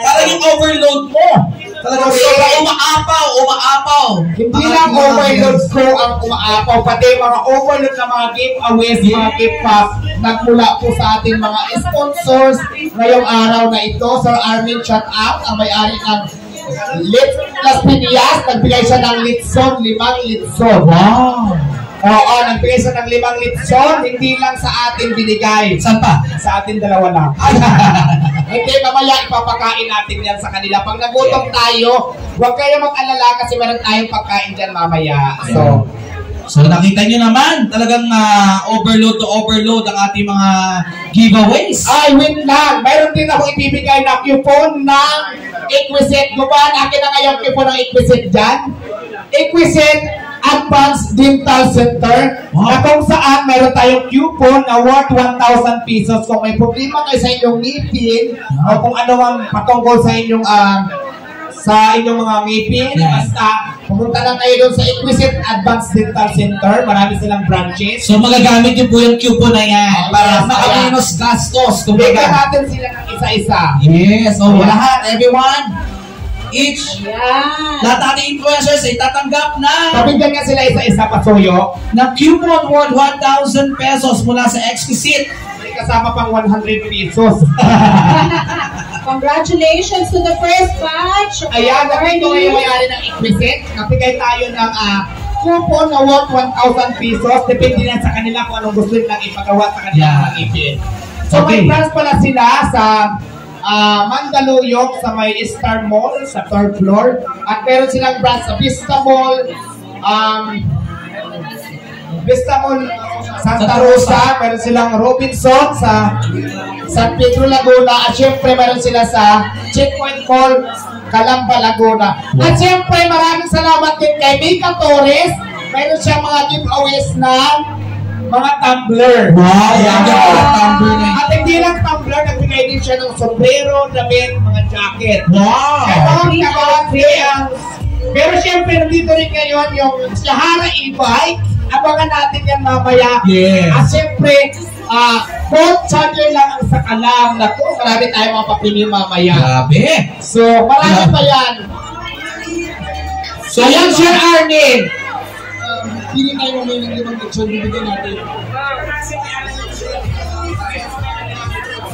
Speaker 1: Parang yung overload mo. Talagang sobrang umaapaw.
Speaker 3: Hindi lang overload ko ang umaapaw, pati mga overload na mga giveaways, mga gift packs, nagmula po sa ating mga sponsors ngayong araw na ito. Sir Armin shout out, ang may-ari ng Las Piñas, nagbigay siya ng litson, 5 litson.
Speaker 1: Wow.
Speaker 3: Oo, nagbigay siya ng 5 litson, hindi lang sa atin binigay.
Speaker 1: Saan pa?
Speaker 3: Sa atin dalawa lang. Hindi, mamaya ipapakain natin yan sa kanila. Pag nagutom tayo, huwag kayo mag-alala kasi meron tayong pagkain dyan mamaya.
Speaker 1: So nakita nyo naman, talagang overload to overload ang ating mga giveaways.
Speaker 3: Ay, wait lang. Mayroon din ako ibibigay na coupon ng Exquisite. Gumaan, akin na ngayong coupon ng Exquisite dyan. Exquisite Advanced Dental Center.
Speaker 1: Wow.
Speaker 3: Na kung saan meron tayong coupon na worth 1,000 pesos. Kung may problema kayo sa inyong ngipin o kung ano mang patungkol sa inyong mga ngipin, basta pumunta lang kayo doon sa Exquisite Advanced Dental Center. Marami silang branches.
Speaker 1: So magagamit nyo po yung coupon na yan para
Speaker 3: Yes,
Speaker 1: makalinos gastos.
Speaker 3: Bigyan
Speaker 1: Kumbaga.
Speaker 3: natin sila ng isa-isa.
Speaker 1: Yes, so lahat, everyone, each,
Speaker 2: Yan.
Speaker 1: lahat ating influencers ay tatanggap na
Speaker 3: Pabigyan nga sila isa-isa, Pasuyo.
Speaker 1: ng coupon worth 1,000 pesos mula sa Exquisite.
Speaker 3: May kasama pang 100 pesos.
Speaker 2: Congratulations to the first batch.
Speaker 3: Ayan, nandito ngayon may-ari ng Exquisite. Napigay tayo ng coupon na worth 1,000 pesos. Depende na sa kanila kung anong gusto nilang ipagawa sa kanilang mga ngipin. So
Speaker 1: Okay.
Speaker 3: may branch pala sila sa Mandaluyong sa may Star Mall sa 3rd floor. At meron silang branch sa Vista Mall, Santa Rosa, meron silang Robinson sa San Pedro, Laguna, at syempre meron sila sa Checkpoint Mall, Calamba, Laguna. At syempre maraming salamat din kay Mika Torres. Meron siyang mga giveaways na mga tumbler.
Speaker 1: Wow,
Speaker 3: Ayan.
Speaker 1: yan yung tumbler na yun.
Speaker 3: At hindi lang tumbler, nagbigay din siya ng sombrero, damit, mga jacket.
Speaker 1: Wow!
Speaker 3: Ito ang Pero syempre, nandito rin ngayon yung Sahara e-bike. Abangan natin yan mamaya.
Speaker 1: Yes.
Speaker 3: At syempre, phone charger lang ang sakalam na to. Marami tayong mga papili mamaya.
Speaker 1: Grabe.
Speaker 3: So, marami pa yan.
Speaker 1: So, yan, Sir Armin.
Speaker 3: Hindi tayo mamaya ng limang lechon. Bibigyan natin.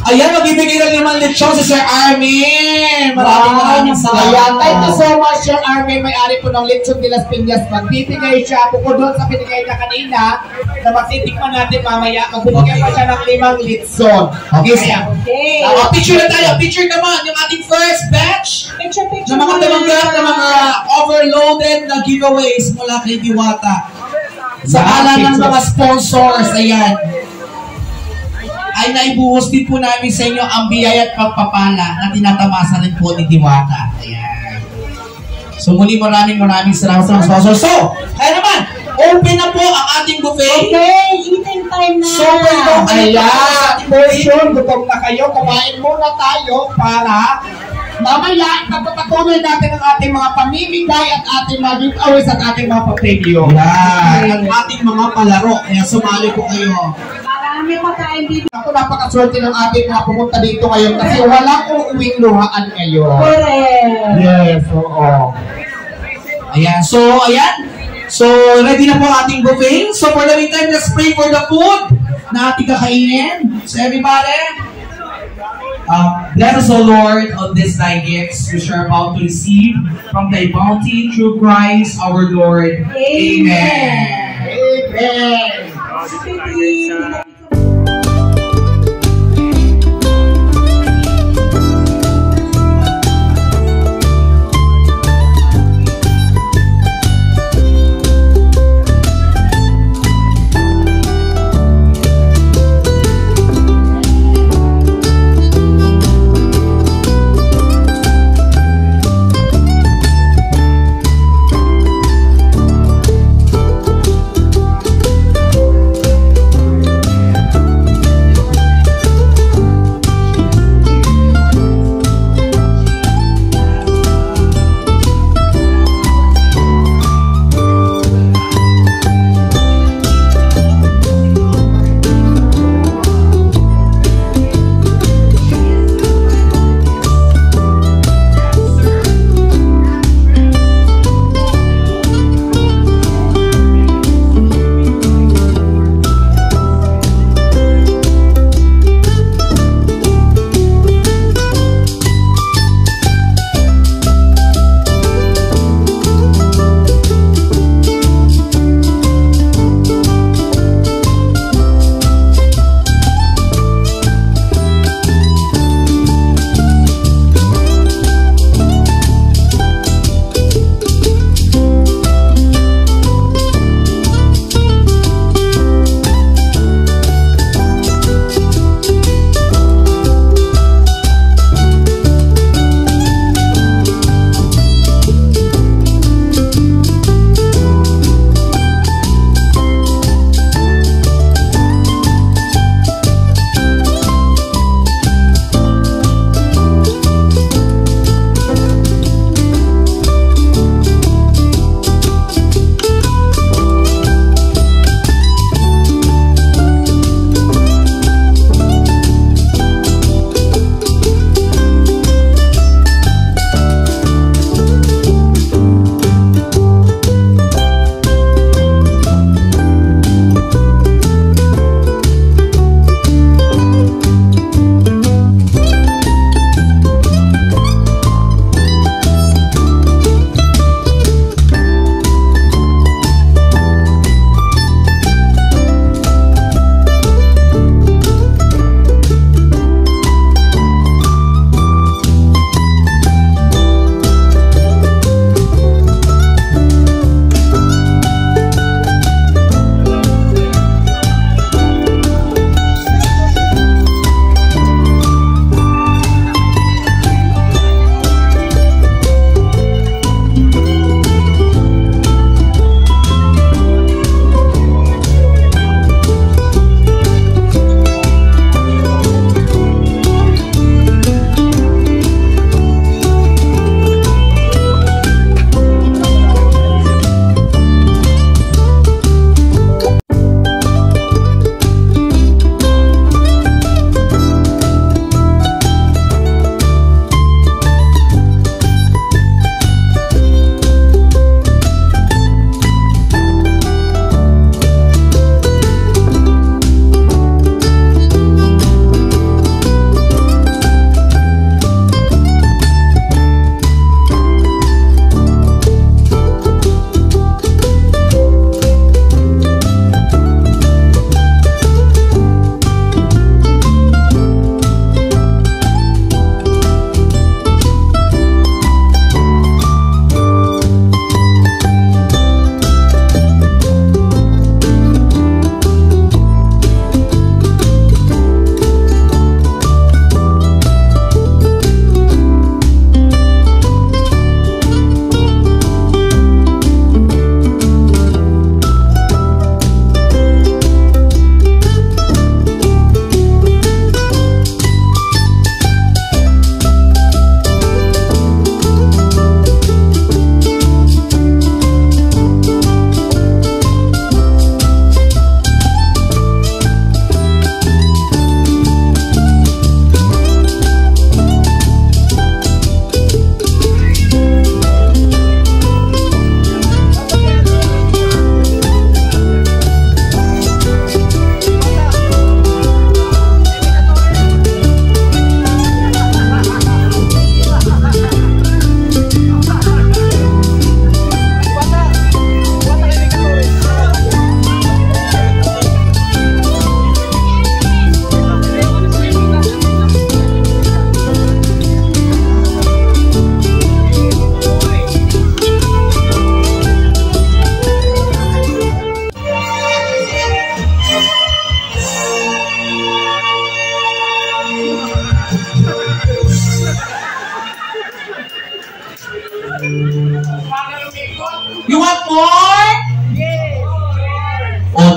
Speaker 1: Ayan, magbibigay ng 5 lechon si Sir Armin. Maraming
Speaker 3: Ayan,
Speaker 1: salamat.
Speaker 3: thank you so much, Sir Armin. May-ari po ng Lechon de las Piñas. Magbibigay siya. Bukod doon sa binigay na kanina, na magtitikman natin mamaya, magbibigay pa siya ng 5 lechon.
Speaker 1: Okay,
Speaker 3: Kaya,
Speaker 2: Okay.
Speaker 1: Picture na tayo. Picture naman yung ating first batch
Speaker 2: Picture,
Speaker 1: ng
Speaker 2: picture.
Speaker 1: mga tamanggap ng mga overloaded na giveaways mula kay Diwata. Sa alam ng mga sponsors, ayan, ay naibuhos din po namin sa inyo ang biyaya at pagpapala na tinatamasa rin po ni Diwata. Ayan. So muli maraming salamat sa mga sponsors. So, kaya naman, open na po ang ating buffet.
Speaker 2: Okay, eating time na.
Speaker 1: So, pwede
Speaker 3: ayan, portion, gutom na kayo. Kumain muna tayo para mamaya ipagpapatuloy natin ang ating mga pamimigay at ating mga giveaways at ating mga papelyo.
Speaker 1: Yan. Ang ating mga palaro. Kaya sumali po kayo.
Speaker 2: Marami pa tayo dito.
Speaker 3: Ako napakaswerte ng ating mga pumunta dito ngayon kasi walang uuwing luhaan ngayon.
Speaker 2: Correct.
Speaker 3: Yes, oo.
Speaker 1: Ayan. So, ayan. So, ready na po ang ating buffet. So, for the meantime, let's pray for the food na ating kakainin. So, everybody, bless us, O Lord, of these thy gifts which are about to receive from thy bounty through Christ our Lord. Amen.
Speaker 3: Amen.
Speaker 2: Amen.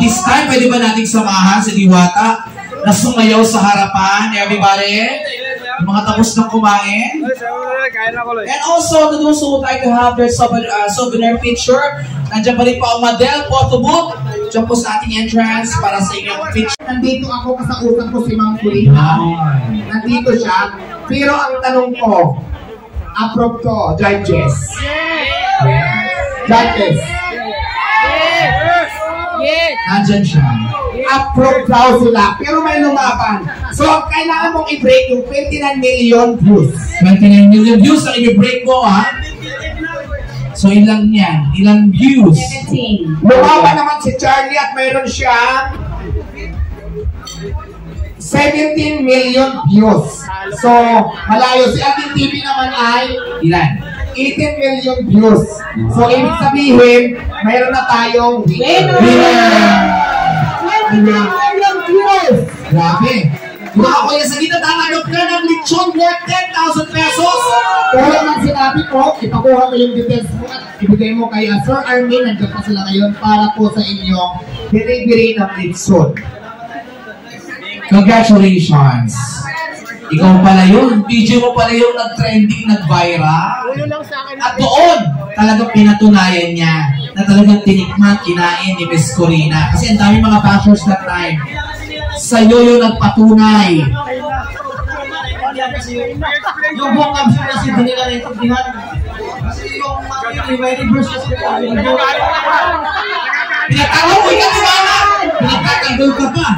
Speaker 1: this time, pwede ba nating samahan si Diwata na sumayaw sa harapan? Everybody? Yung mga tapos ng kumain. And also, to those who would like to have their souvenir picture, nandiyan pa rin po ang Madel photo booth. Diyan po sa ating entrance para sa inyong picture.
Speaker 3: Nandito ako kasausan ko si Ma'am Kulina. Nandito siya. Pero ang tanong ko, approve to, judges. Judges.
Speaker 1: Nandyan siya.
Speaker 3: Approve daw sila. Pero may lumaban. So, kailangan mong i-break yung 29 million views.
Speaker 1: 29 million views ang i-break mo, ha? So, ilang yan? Ilang views?
Speaker 2: 17.
Speaker 3: Lumaban naman si Charlie at mayroon siya 17 million views. So, malayo. Si Ating TV naman ay
Speaker 1: Ilan?
Speaker 3: 18 million views. So, ibig sabihin, mayroon na tayong
Speaker 2: Winner! 20 million views!
Speaker 1: Grabe. Mga kuya, sa gita, tatanggap ka ng lechon worth 10,000 pesos.
Speaker 3: Tulad ng sinabi ko, ipakuha mo yung details mo at ibigay mo kay Sir Armin. Nandiyan pa sila ngayon para po sa inyong delivery ng lechon.
Speaker 1: Congratulations. Ikaw pala yun. Video mo pala yung nag-trending, nag-viral. At doon, talagang pinatunayan niya na talagang tinikman, kinain ni Miss Corina. Kasi ang dami mga bashers that time. Sa'yo yung nagpatunay. Yung buong caption na si Danila na ito, kasi yung may reverse kasi pinatakaw ko yung katiwala. Pinatatanggol ka pa.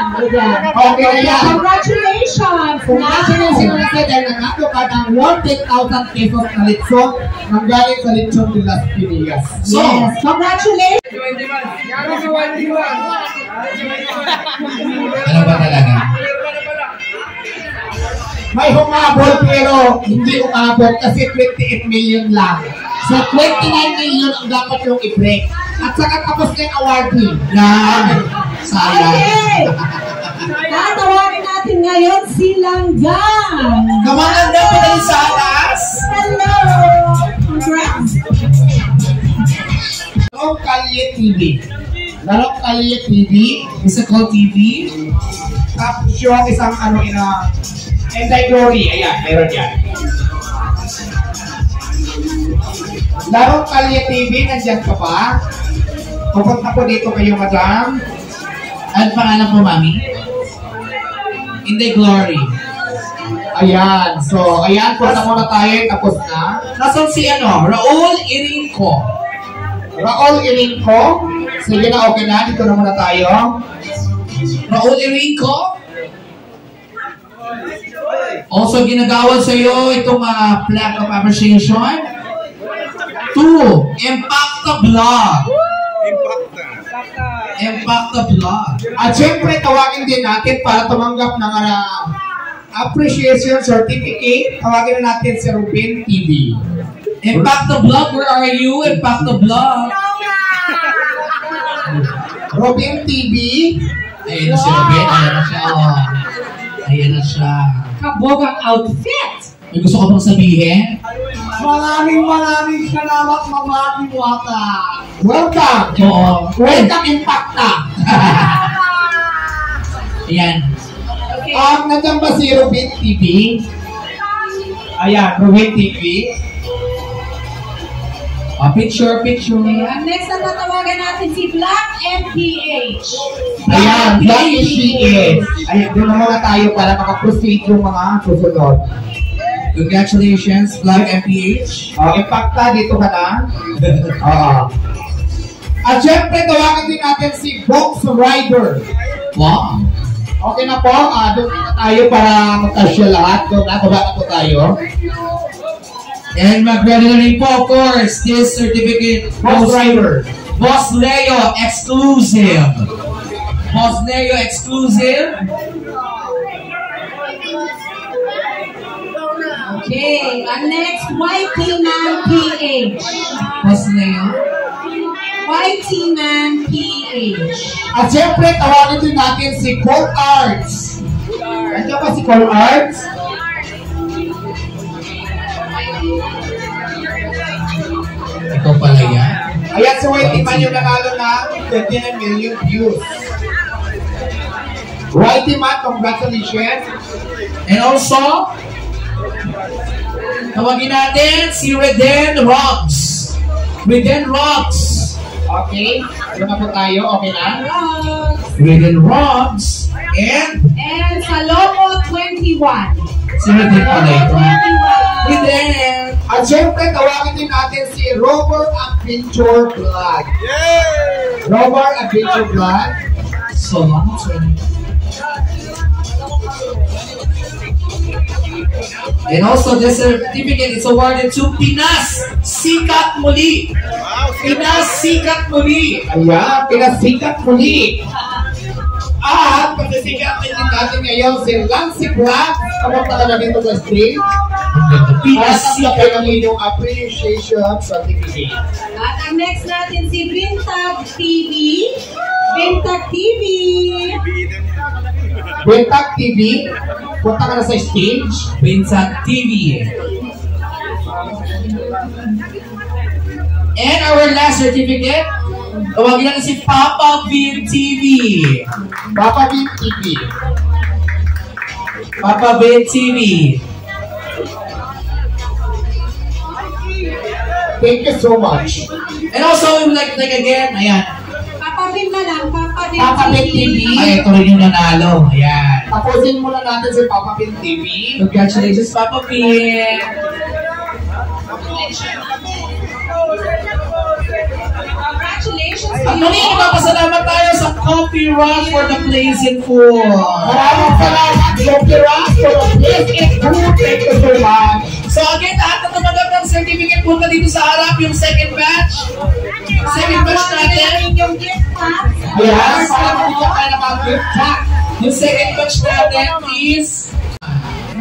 Speaker 3: Okay na yan.
Speaker 2: Congratulations!
Speaker 3: Congratulations natin dahil nanalo ka ng 110,000 pesos na lechon nang galing sa Lechon de las Pinillas.
Speaker 1: So,
Speaker 2: Yes, congratulations!
Speaker 1: ano ba talaga?
Speaker 3: May humabol pero hindi umabot kasi 28 million lang. So 29 million ang dapat yung i-break. At saka tapos na yung awarding.
Speaker 1: Sayang.
Speaker 2: Okay! Tatawagin natin ngayon si Langgang!
Speaker 1: Kamanganda pa rin sa atas.
Speaker 2: Hello! Congrats!
Speaker 3: Larong Kalye TV. Larong Kalye TV.
Speaker 1: Musical TV.
Speaker 3: Tapos yung isang Glory. Ayan, meron yan. Larong Kalye TV, nandiyan ka pa? Pupunta po dito kayo, madam.
Speaker 1: Ano pangalan po, mami? Hindi Glory.
Speaker 3: Ayan, so, ayan, punta muna tayo, tapos na.
Speaker 1: Nasaan si Raul Irinco.
Speaker 3: Raul Irinco. Sige na, okay na, dito na muna tayo.
Speaker 1: Raul Irinco. Also, ginagawad sa iyo itong plaque of appreciation. 2. Impacta Vlog. Impacta Vlog.
Speaker 3: At syempre, tawagin din natin para tumanggap ng appreciation certificate. Tawagin na natin si Ruben TV.
Speaker 1: Impacta Vlog, where are you? Impacta Vlog.
Speaker 3: Ruben TV.
Speaker 1: Ayan na si Ruben. Ayan na siya. Oh. Ayan na siya.
Speaker 2: Kabogang outfit!
Speaker 1: May gusto ka bang sabihin?
Speaker 3: Maraming salamat, Mama Diwata. Welcome!
Speaker 1: Oo.
Speaker 3: Welcome, Impacta!
Speaker 1: Ayan.
Speaker 2: Okay.
Speaker 3: Nandiyan ba si Ruben TV? Ayan, Ruben TV.
Speaker 1: Picture.
Speaker 2: Ang next na tatawagan natin si Black MPH.
Speaker 3: Ayan, Black MPH. Ayan, doon na muna tayo para makaproceed yung mga susunod.
Speaker 1: Congratulations, Black MPH.
Speaker 3: Impacta, dito ka na. At syempre, tawagan din natin si Box Rider.
Speaker 1: Wow.
Speaker 3: Okay na po, doon na tayo para magkasya lahat. Doon na, baba na po tayo.
Speaker 1: And mag-ready na rin po, of course, this certificate.
Speaker 3: Box Rider.
Speaker 1: Boss Leo exclusive. Boss Leo exclusive.
Speaker 2: Okay, ang next, YT Man PH.
Speaker 1: Boss Leo.
Speaker 2: YT Man PH.
Speaker 3: At syempre, tawagin din natin si Cole Arts. Nandiyan ba si Cole Arts?
Speaker 1: Ito pala yan.
Speaker 3: Ayan, si Whitey Man yung nanalo ng 29 million views. Whitey Man, congratulations.
Speaker 1: And also, tawagin natin si Reden Rocks. Reden Rocks.
Speaker 3: Okay, ano na po tayo? Okay na?
Speaker 1: Reden Rocks. And
Speaker 2: Salomo 21.
Speaker 1: si Reden pala ito. Reden.
Speaker 3: At syempre, tawagin din natin si Robert Adventure Vlog. Robert Adventure Vlog.
Speaker 1: So, and also, this certificate is awarded to Pinas Sikat Muli. Pinas Sikat Muli.
Speaker 3: Ayan, pinasikat muli. At pasisikat din natin ngayon si Lancy Vlog. Kamusta ka na dito sa stream?
Speaker 1: Pinas
Speaker 3: At
Speaker 1: Sikat
Speaker 3: ang inyong appreciation certificate.
Speaker 2: At ang next natin si Bintag TV. Bintag TV.
Speaker 3: Bentag TV, punta ka na sa stage.
Speaker 1: Bintag TV. And our last certificate, tawagin natin si Papa Bean TV.
Speaker 3: Papa Bean TV.
Speaker 1: Papa Bean TV.
Speaker 3: Thank you so much.
Speaker 1: And also, we would like to thank again, ayan,
Speaker 2: Papabin na lang, Papabin
Speaker 3: Papa Bean TV.
Speaker 1: ay ito rin yung nanalo. Ayan.
Speaker 3: Tapusin muna natin si Papa Bean TV.
Speaker 1: Congratulations, Papa Bean.
Speaker 2: Congratulations to
Speaker 1: At
Speaker 2: you.
Speaker 1: muli, ipapasalamat tayo sa Coffee Rush for the place and food.
Speaker 3: Maraming salamat, Dr. Ross, for the place and food. Thank you so much.
Speaker 1: So again, lahat na tumagat ng certificate, punta dito sa harap, yung second batch. Second batch natin.
Speaker 2: Yung gift packs.
Speaker 3: Ayan, para makita tayo ng mga gift pack.
Speaker 1: Yung second batch natin is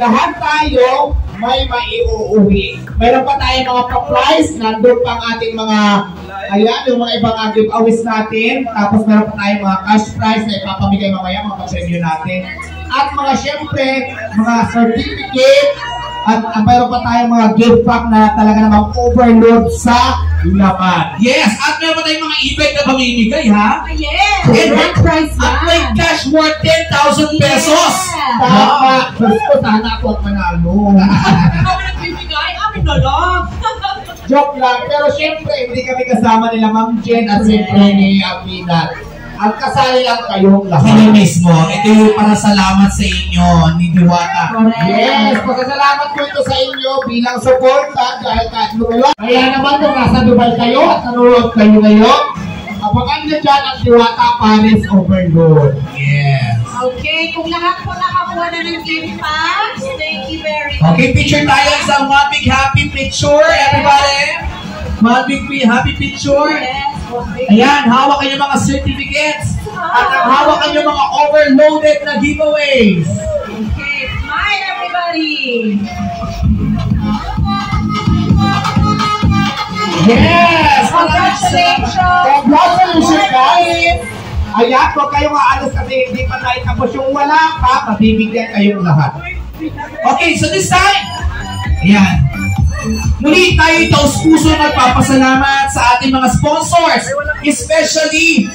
Speaker 3: Lahat tayo may maiuuwi. Meron pa tayong mga pa-prize. Nandun pang ating mga, ayan, yung mga ibang giveaways natin. Tapos meron pa tayong mga cash prize na ipapamigay mamaya, mga pa-preview natin. At mga syempre, mga certificate. At mayroon pa tayong mga gift pack na talaga namang overload sa laman.
Speaker 1: yes, at meron pa tayong mga e-bike na pamimigay, ha?
Speaker 2: Yes!
Speaker 1: And
Speaker 2: Grand prize
Speaker 1: at may
Speaker 2: yan.
Speaker 1: cash worth 10,000 pesos.
Speaker 2: Yeah.
Speaker 3: Tama. Gusto sana ako at manalo.
Speaker 2: Kami nagbibigay, amin na lang.
Speaker 3: Joke lang. Pero syempre, hindi kami kasama nila Ma'am Jen at syempre ni Amina. At kasali lang kayong
Speaker 1: Kayo
Speaker 3: lahat.
Speaker 1: mismo, ito yung para salamat sa inyo ni Diwata.
Speaker 3: Yes, pagkasalamat po ito sa inyo bilang support dahil kahit lumayo. Kaya naman kung nasa Dubai kayo at nanonood kayo ngayon, abangan nyo dyan ang Diwata Paris Overload.
Speaker 1: Yes.
Speaker 2: Okay, kung lahat po nakakuha na ng gift packs, thank you very much.
Speaker 1: Okay, picture tayo sa one big happy picture, everybody. One big happy picture.
Speaker 2: Yes, okay.
Speaker 1: Ayan, hawakan yung mga certificates. At ang hawakan yung mga overloaded na giveaways.
Speaker 2: Okay, smile everybody.
Speaker 1: Yes!
Speaker 2: Congratulations.
Speaker 3: Congratulations, guys! Ayan, huwag kayong aalis kasi hindi pa tayo tapos yung wala pa, mabibigyan kayong lahat.
Speaker 1: Okay, so this time, ayan. Muli tayo taus-puso nagpapasalamat sa ating mga sponsors, especially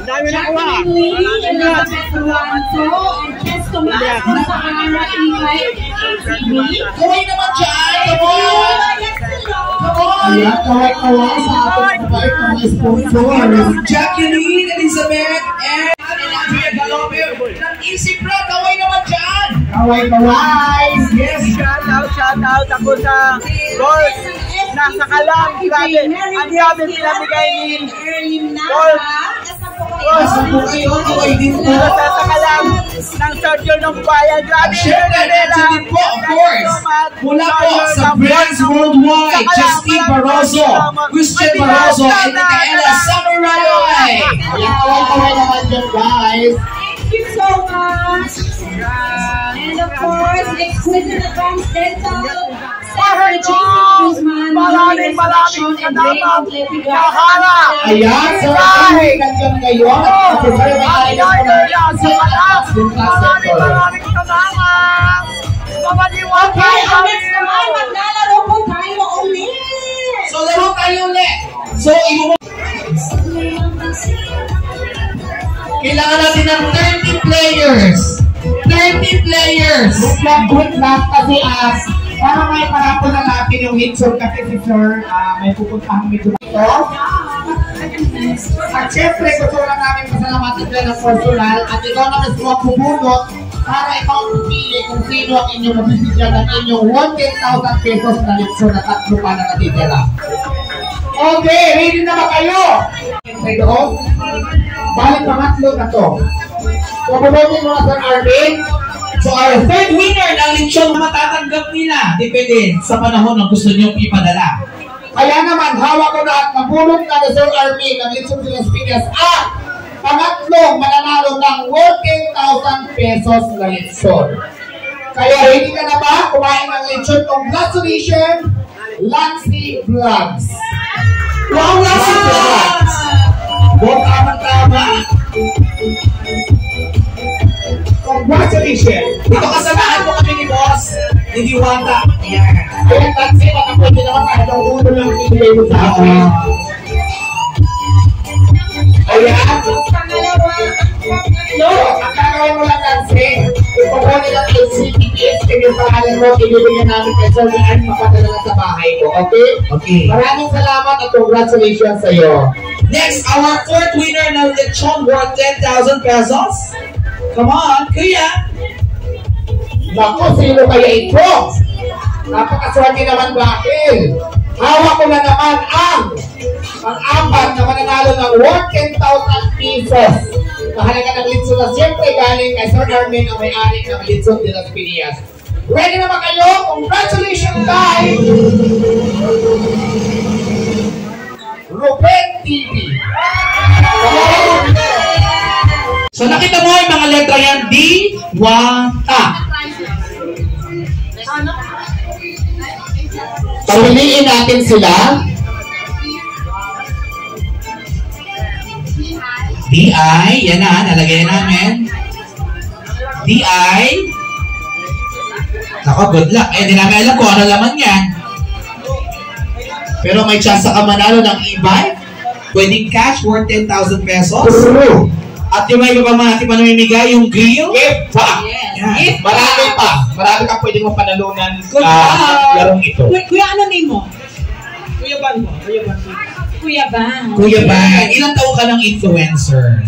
Speaker 2: Jacqueline Lee, Elizabeth Ruanto, and Kes Tomasco sa Ara Ingay ATV.
Speaker 1: kaway naman dyan, come on! Come on!
Speaker 3: Ayan, kaway-kaway sa ating mabait na mga sponsors.
Speaker 1: Jacqueline, Elizabeth, and Andrea Galope ng Easy Pro, kaway naman dyan!
Speaker 3: Kaway-kaway!
Speaker 1: Yes!
Speaker 4: Shout out ako sa Gold. Nasa Kalam, grabe. Ang dami pinamigay ni Gold.
Speaker 1: Asa po kayo, kaway din po.
Speaker 4: Sa Kalam, ng Sergio ng Bayan. Grabe.
Speaker 1: Siyempre, nandiyan din po, of course, mula po sa Brands Worldwide, Justine Barroso, Christian Barroso, and Micaela Samurai.
Speaker 3: Ayan, kaway-kaway naman dyan, guys.
Speaker 2: Thank you so much. And of course, Exquisite Advanced Dental, Sarah Jason Guzman,
Speaker 4: Maraming
Speaker 2: and Raymond Letigar.
Speaker 3: Ayan, sir, kaway nandiyan ngayon. At si Sir Maayos po na
Speaker 4: Maraming salamat.
Speaker 2: Okay, ang next naman, maglalaro po tayo ulit.
Speaker 1: So, laro tayo ulit. So, kailangan natin ng 30 players. 30 players.
Speaker 3: Wait lang kasi para may parapon na natin yung hitsur kasi si Sir, may pupuntahang medyo ito. At syempre, gusto lang namin pasalamatan dyan ng personal at ikaw na mismo ang bubunot para ikaw pumili kung sino ang inyong mabibigyan ng inyong 110,000 pesos na hitsur na tatlo pa na natitira. Okay, ready na ba kayo? Okay, doon. Balik pangatlo na to. So, bubutin mo na Sir Arvin.
Speaker 1: So, our third winner ng lechon matatanggap nila. Depende sa panahon ng gusto nyo ipadala.
Speaker 3: Kaya naman, hawak ko na at nabulot na ni Sir Arvin ng Lechon de las Piñas at pangatlong mananalo ng 14,000 pesos na lechon. Kaya ready ka na ba? Kumain ng lechon. Congratulations, Lancy Vlogs.
Speaker 1: Wow, Lancy Vlogs!
Speaker 3: Buong tama-tama. Congratulations!
Speaker 1: Dito kasamahan mo kami ni Boss, ni Diwata. Ayan.
Speaker 3: Ayan, Lancy, baka pwede naman kahit ang ulo lang ibigay mo sa akin. Ayan. No, ang gagawin mo lang, Lancy, ipukunin lang yung CPPS kung yung pangalan mo, ibibigyan namin kay Sir Lian, mapadala lang sa bahay ko, okay?
Speaker 1: Okay.
Speaker 3: Maraming salamat at congratulations sa iyo.
Speaker 1: Next, our fourth winner ng lechon worth 10,000 pesos. Come on, kuya.
Speaker 3: Naku, sino kaya ito? Napakaswerte naman bakit? Hawak ko na naman ang pang-apat na mananalo ng 14,000 pesos. Mahalaga ng lechon na siyempre galing kay Sir Armin ang may-ari ng Lechon de las Piñas. Ready na ba kayo? Congratulations, guys! Ruben TV.
Speaker 1: So nakita mo yung mga letra yan, Diwata.
Speaker 3: Pamiliin natin sila.
Speaker 1: D-I, yan na, nalagay namin. D-I. Ako, good luck. Eh, di namin alam kung ano laman yan. Pero may chance ka manalo ng e-bike. Pwedeng cash worth 10,000 pesos.
Speaker 3: True.
Speaker 1: At yung may iba pa natin pa namimigay, yung grill.
Speaker 3: Gift pa.
Speaker 1: Yan.
Speaker 3: Marami pa. Marami kang pwedeng mapanalunan larong ito.
Speaker 2: Kuya, ano name mo?
Speaker 4: Kuya Ban mo. Kuya Ban.
Speaker 2: Kuya Ban.
Speaker 1: Kuya ba, ilang taon ka ng influencer?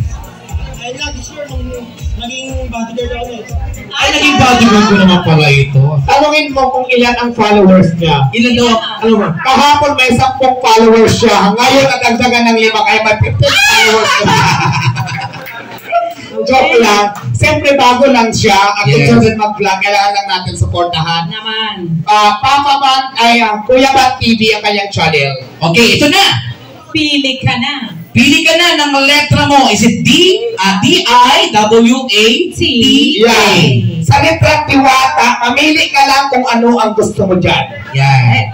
Speaker 4: Ay, lagi sure nung naging bodyguard ako eh.
Speaker 1: Ay, naging bodyguard ko naman pala ito.
Speaker 3: Tanungin mo kung ilan ang followers niya.
Speaker 1: Ilan daw?
Speaker 3: Ano ba? Kahapon may 10 followers siya. Ngayon nadagdagan ng 5 kaya may 15 followers siya. Joke lang. Siyempre bago lang siya. At
Speaker 1: Yes.
Speaker 3: kung saan mag-vlog, kailangan lang natin supportahan.
Speaker 2: Naman.
Speaker 3: Papa Ban ay Kuya Ban TV ang kanyang channel.
Speaker 1: Okay, ito na.
Speaker 2: Pili ka na.
Speaker 1: Pili ka na ng letra mo. Is it D? D-I-W-A-T-A.
Speaker 3: Yan. Sa letrang Diwata, mamili ka lang kung ano ang gusto mo dyan.
Speaker 1: Yan.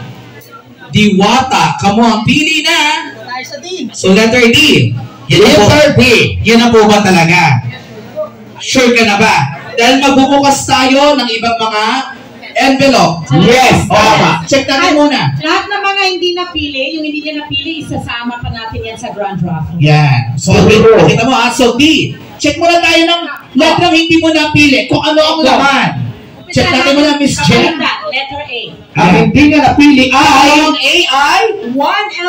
Speaker 1: Diwata. Come on, pili na.
Speaker 4: Tayo sa team.
Speaker 1: So, letter D. Yan na po.
Speaker 3: Letter D.
Speaker 1: Yan na po ba talaga? Sure ka na ba? Dahil magbubukas tayo ng ibang mga envelope.
Speaker 3: Yes,
Speaker 1: Okay.
Speaker 3: tama.
Speaker 1: Check natin muna.
Speaker 2: Lahat ng mga hindi napili, yung hindi niya napili, isasama pa natin yan sa grand raffle.
Speaker 1: Yan. So, nakita mo ha. So, D. Check muna tayo ng letrang hindi mo napili. Kung ano ang laman. Check natin muna, Miss Jen.
Speaker 2: Letter A.
Speaker 3: Ang hindi niya napili ay...
Speaker 1: Ang AI.
Speaker 2: 1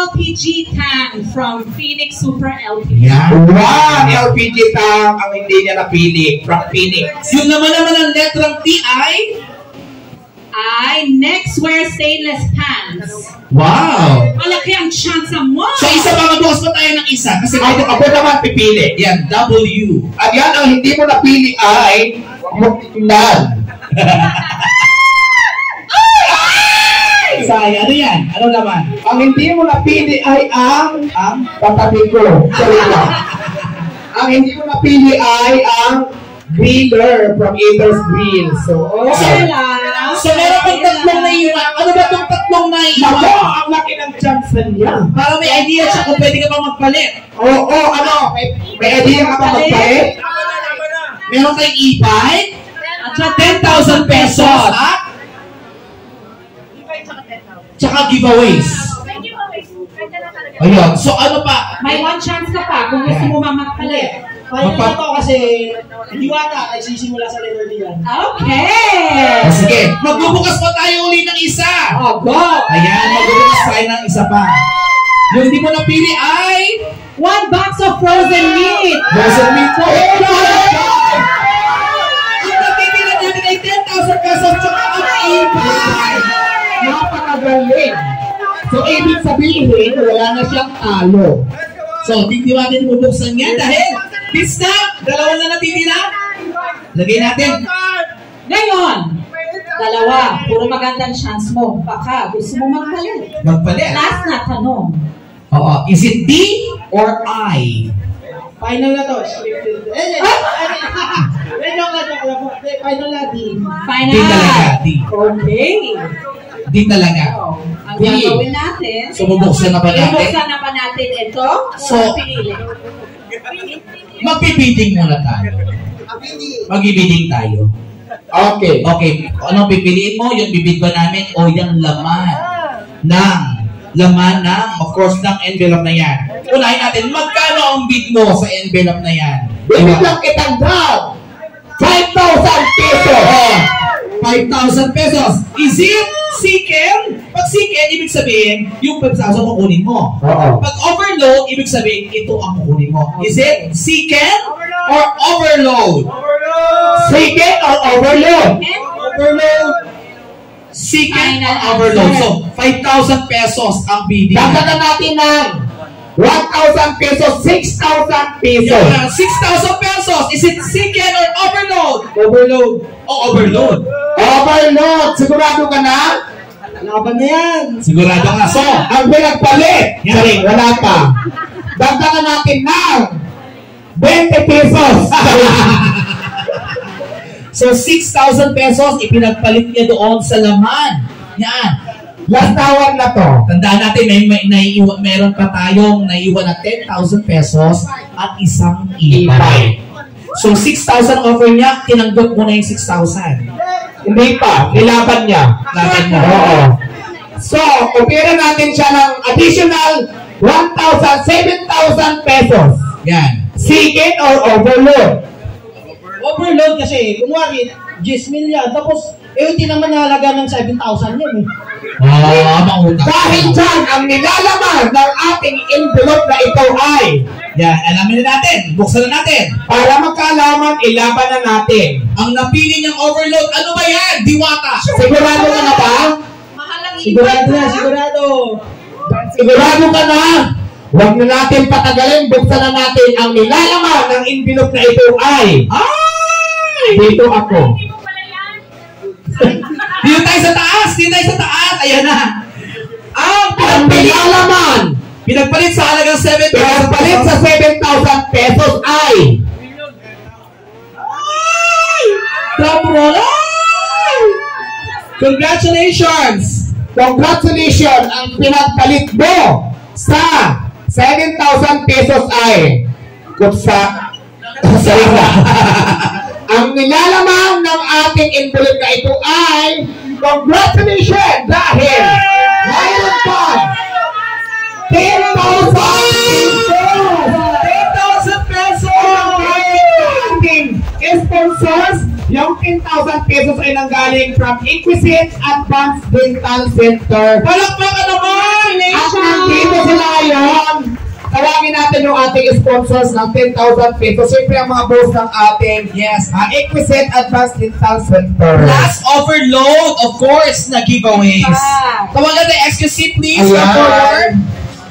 Speaker 2: LPG tank from Phoenix Super LPG.
Speaker 1: Yan.
Speaker 3: Wow! LPG tank ang hindi niya napili from Phoenix.
Speaker 1: Yung naman ang letrang TI.
Speaker 2: Nextwear stainless pans.
Speaker 1: Wow.
Speaker 2: Malaki ang chance mo.
Speaker 1: So, isa pa magbukas pa tayo ng isa. Kasi
Speaker 3: Ako naman pipili.
Speaker 1: yan, W.
Speaker 3: At yan ang hindi mo napili ay... None.
Speaker 1: Sayang. Ano yan? Ano naman?
Speaker 3: Ang hindi mo napili ay ang katabi ko. Sorry lang. Ang hindi mo napili ay ang griller from Eater's Grill. So,
Speaker 1: So, meron pang tatlong naiwan. Ano ba itong tatlong
Speaker 3: Nako,
Speaker 1: naiwan?
Speaker 3: ang laki ng chance niya.
Speaker 1: Para may idea siya kung pwede ka bang magpalit.
Speaker 3: Oo, ano? May idea ka ba magpalit?
Speaker 1: Meron tayong e-bike. At saka 10,000 pesos. At tsaka giveaways. Ayun. So ano pa?
Speaker 2: May one chance ka pa kung gusto mo magpalit.
Speaker 4: Final na to kasi Diwata nagsisimula sa level D yan.
Speaker 2: Okay!
Speaker 1: Sige, magbubukas pa tayo uli ng isa.
Speaker 2: Oh, go!
Speaker 1: Ayan, magbubukas tayo ng isa pa. Yung hindi mo napili ay...
Speaker 2: 1 box of frozen meat!
Speaker 1: Frozen meat po. Ang napipili natin ay 10,000 pesos tsaka ang ibay.
Speaker 3: Napakagaling. So, ibig sabihin, wala na siyang talo.
Speaker 1: So, hindi natin bubuksan yan dahil this na, dalawa na natitira. Lagay natin.
Speaker 2: Ngayon, dalawa, puro magandang chance mo. Baka gusto mo magpalit.
Speaker 1: Magpalit.
Speaker 2: Last na tanong.
Speaker 1: Oo. Is it D or I?
Speaker 4: Final na to. Scripted. Final na D.
Speaker 2: Final.
Speaker 1: D talaga. D.
Speaker 2: Okay.
Speaker 1: D talaga.
Speaker 2: So, ang
Speaker 1: D.
Speaker 2: gagawin natin,
Speaker 1: So, bubuksan na ba natin?
Speaker 2: bubuksan na ba natin ito?
Speaker 1: So,
Speaker 2: pinili.
Speaker 1: magpipiting muna tayo. Magbibidding tayo.
Speaker 3: Okay.
Speaker 1: Okay. Anong pipiliin mo? Yung bibid ba namin o yung laman ng, of course, ng envelope na yan. Unahin natin, magkano ang bid mo sa envelope na yan?
Speaker 3: Bibig lang kitang daw. 5,000 pesos.
Speaker 1: 5,000 pesos. Is it siken? Pag siken, ibig sabihin, yung 5,000 kukunin mo.
Speaker 3: Oo.
Speaker 1: Pag overload, ibig sabihin, ito ang kukunin mo. Is it siken or overload?
Speaker 3: Siken or overload?
Speaker 1: Overload. Siken or overload. So, 5,000 pesos ang bidding.
Speaker 3: Dagdagan natin ng 1,000 pesos, 6,000 pesos.
Speaker 1: Yan, 6,000 pesos. Is it siken or overload?
Speaker 3: Overload.
Speaker 1: O overload.
Speaker 3: Overload. Sigurado ka na?
Speaker 4: Laban na yan.
Speaker 1: Sigurado nga. So,
Speaker 3: Ang pinagpalit.
Speaker 1: Yan.
Speaker 3: Sorry, wala pa. Dagdagan natin ng 20 pesos.
Speaker 1: so 6,000 pesos ipinagpalit niya doon sa laman. Yan.
Speaker 3: Last hour na to.
Speaker 1: Tandaan natin, meron pa tayong naiwan na 10,000 pesos at isang ibay. So 6,000 offer niya, tinanggap mo na yung 6,000.
Speaker 3: Hindi pa. Nilaban niya.
Speaker 1: Laban mo.
Speaker 3: Oo. So, kupira natin siya ng additional 1,000, 7,000 pesos.
Speaker 1: Yan.
Speaker 3: Sikin or overload?
Speaker 4: Overload kasi, kunwari, 10 million. Tapos, hindi naman nahalaga ng 7,000 yun eh.
Speaker 1: Mautang.
Speaker 3: Dahil dyan, ang nilalaman ng ating envelope na ito ay
Speaker 1: Yan, alamin na natin. Buksan na natin.
Speaker 3: para magkaalaman, ilaban na natin.
Speaker 1: Ang napili niyang overload, ano ba yan? Diwata.
Speaker 3: Sigurado ka na ba?
Speaker 2: Mahalang
Speaker 4: Sigurado
Speaker 2: ibay
Speaker 4: na,
Speaker 2: ka?
Speaker 4: sigurado.
Speaker 3: Sigurado ka na? Huwag na natin patagalin, buksan na natin ang nilalaman ng envelope na ito ay dito ako.
Speaker 1: Dito tayo sa taas. Dito tayo sa taas. Ayan na.
Speaker 3: Ang nilalaman
Speaker 1: Pinagpalit sa halagang 7,000
Speaker 3: pinagpalit sa 7,000 pesos ay
Speaker 1: Drum roll. Ay! Congratulations!
Speaker 3: congratulations, ang pinagpalit mo sa 7,000 pesos ay kutsa. Sorry na. Ang nilalaman ng ating envelope na ito ay congratulations dahil mayroon pa 10,000 pesos!
Speaker 1: 10,000 pesos!
Speaker 3: Ating sponsors, yung 10,000 pesos ay nanggaling from Exquisite Advanced Dental Center.
Speaker 1: Palakpakan naman!
Speaker 3: At nandito sila ngayon. Tawagin natin yung ating sponsors ng 10,000 pesos. Siyempre ang mga boss ng ating Exquisite Advanced Dental Center.
Speaker 1: Plus overload, of course, na giveaways.
Speaker 2: Ah.
Speaker 1: Tawagan na exclusive please.
Speaker 3: Ayan.
Speaker 1: Come forward.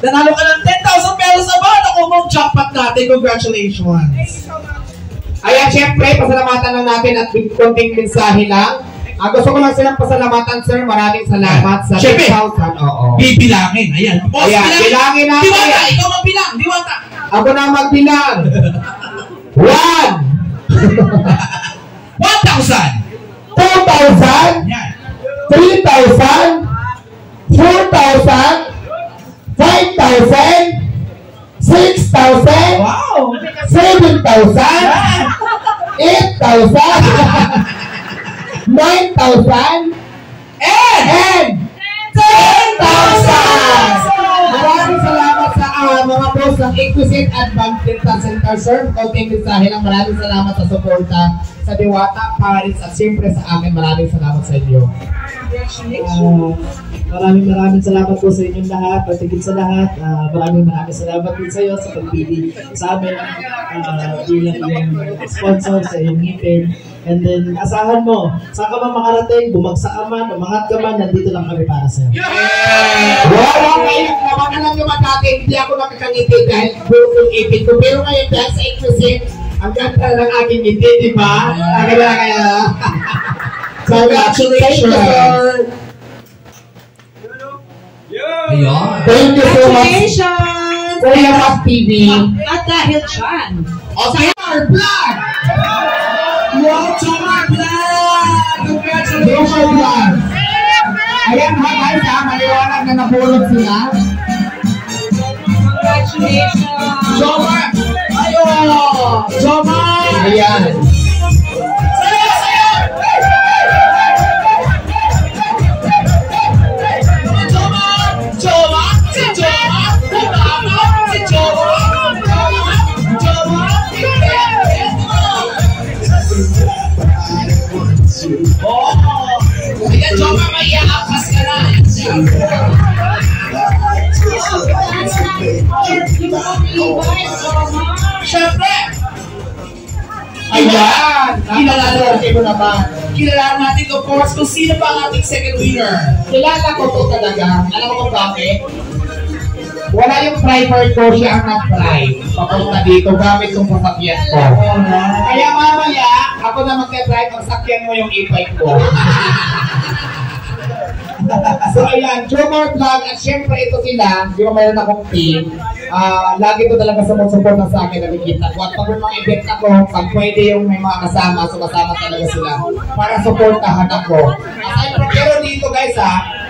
Speaker 1: Nanalo ka ng 10,000 pesos aba. Naku, mong jackpot natin. Congratulations.
Speaker 3: Ayan, siyempre, pasalamatan lang natin at konting mensahe lang. Gusto ko lang silang pasalamatan, sir. Maraming salamat sa
Speaker 1: Siyempre.
Speaker 3: 10,000. Oo.
Speaker 1: Bibilangin. Ayan. Boss,
Speaker 3: Ayan, bilangin natin.
Speaker 1: Diwata, ikaw magbilang. Diwata.
Speaker 3: Ako na magbilang. 1,
Speaker 1: 1,000.
Speaker 3: 2,000,
Speaker 1: Yan.
Speaker 3: 3,000, 4,000, 5,000, 6,000,
Speaker 1: Wow.
Speaker 3: 7,000,
Speaker 1: Yan.
Speaker 3: 8,000, 9,000,
Speaker 1: And
Speaker 3: and 10,000! Maraming salamat sa boss ng Exquisite Advanced Dental Center, sir. Kaunting mensahe lang. Maraming salamat sa suporta sa Diwata, Paris, at siyempre sa akin. Maraming salamat sa inyo.
Speaker 5: Maraming salamat po sa inyong lahat. Patigil sa lahat. Maraming salamat din sa iyo sa pagpili sa amin bilang sponsor sa iyong ngipin. And then, asahan mo, saan ka man makarating, bumagsak ka man, umangat ka man, nandito lang kami para sa'yo.
Speaker 3: Wow! Ngayon, naman na lang naman natin, hindi ako nakakangiti dahil buong yung ipin ko. Pero ngayon, dahil sa Exquisite, ang ganda ng aking ngiti, di ba? Kaya.
Speaker 1: Congratulations! Ayun.
Speaker 3: Thank you so much.
Speaker 2: Congratulations!
Speaker 3: Kuya Mas TV.
Speaker 2: At dahil dyan,
Speaker 3: Jomar Vlog!
Speaker 1: Wow, Jomar Vlog! Congratulations!
Speaker 3: Jomar Vlog! Ayan ha guys ha, maliwanag na napulot sila.
Speaker 2: congratulations!
Speaker 1: Jomar! Ayun! Jomar!
Speaker 3: Ayan.
Speaker 1: Ayan, Jomar, may iaakas ka na. Siyempre!
Speaker 3: Ayan! Kilala
Speaker 1: natin, of course, kung sino pa ang ating second winner.
Speaker 3: Kilala ko to talaga. Alam mo kung bakit? Wala yung driver ko, siya ang nag-drive. Papunta dito, gamit yung sasakyan ko. Kaya mamaya, ako na mag-drive, ang sakyan mo yung e-bike ko. So ayan, Jomar Vlog, at syempre ito sila, di ba mayroon akong team. Lagi ko talaga sumusupport na sa akin, nakikita ko. At pag may mga event ako, pag pwede yung may mga kasama, sumasama talaga sila para supportahan ako. Pero dito guys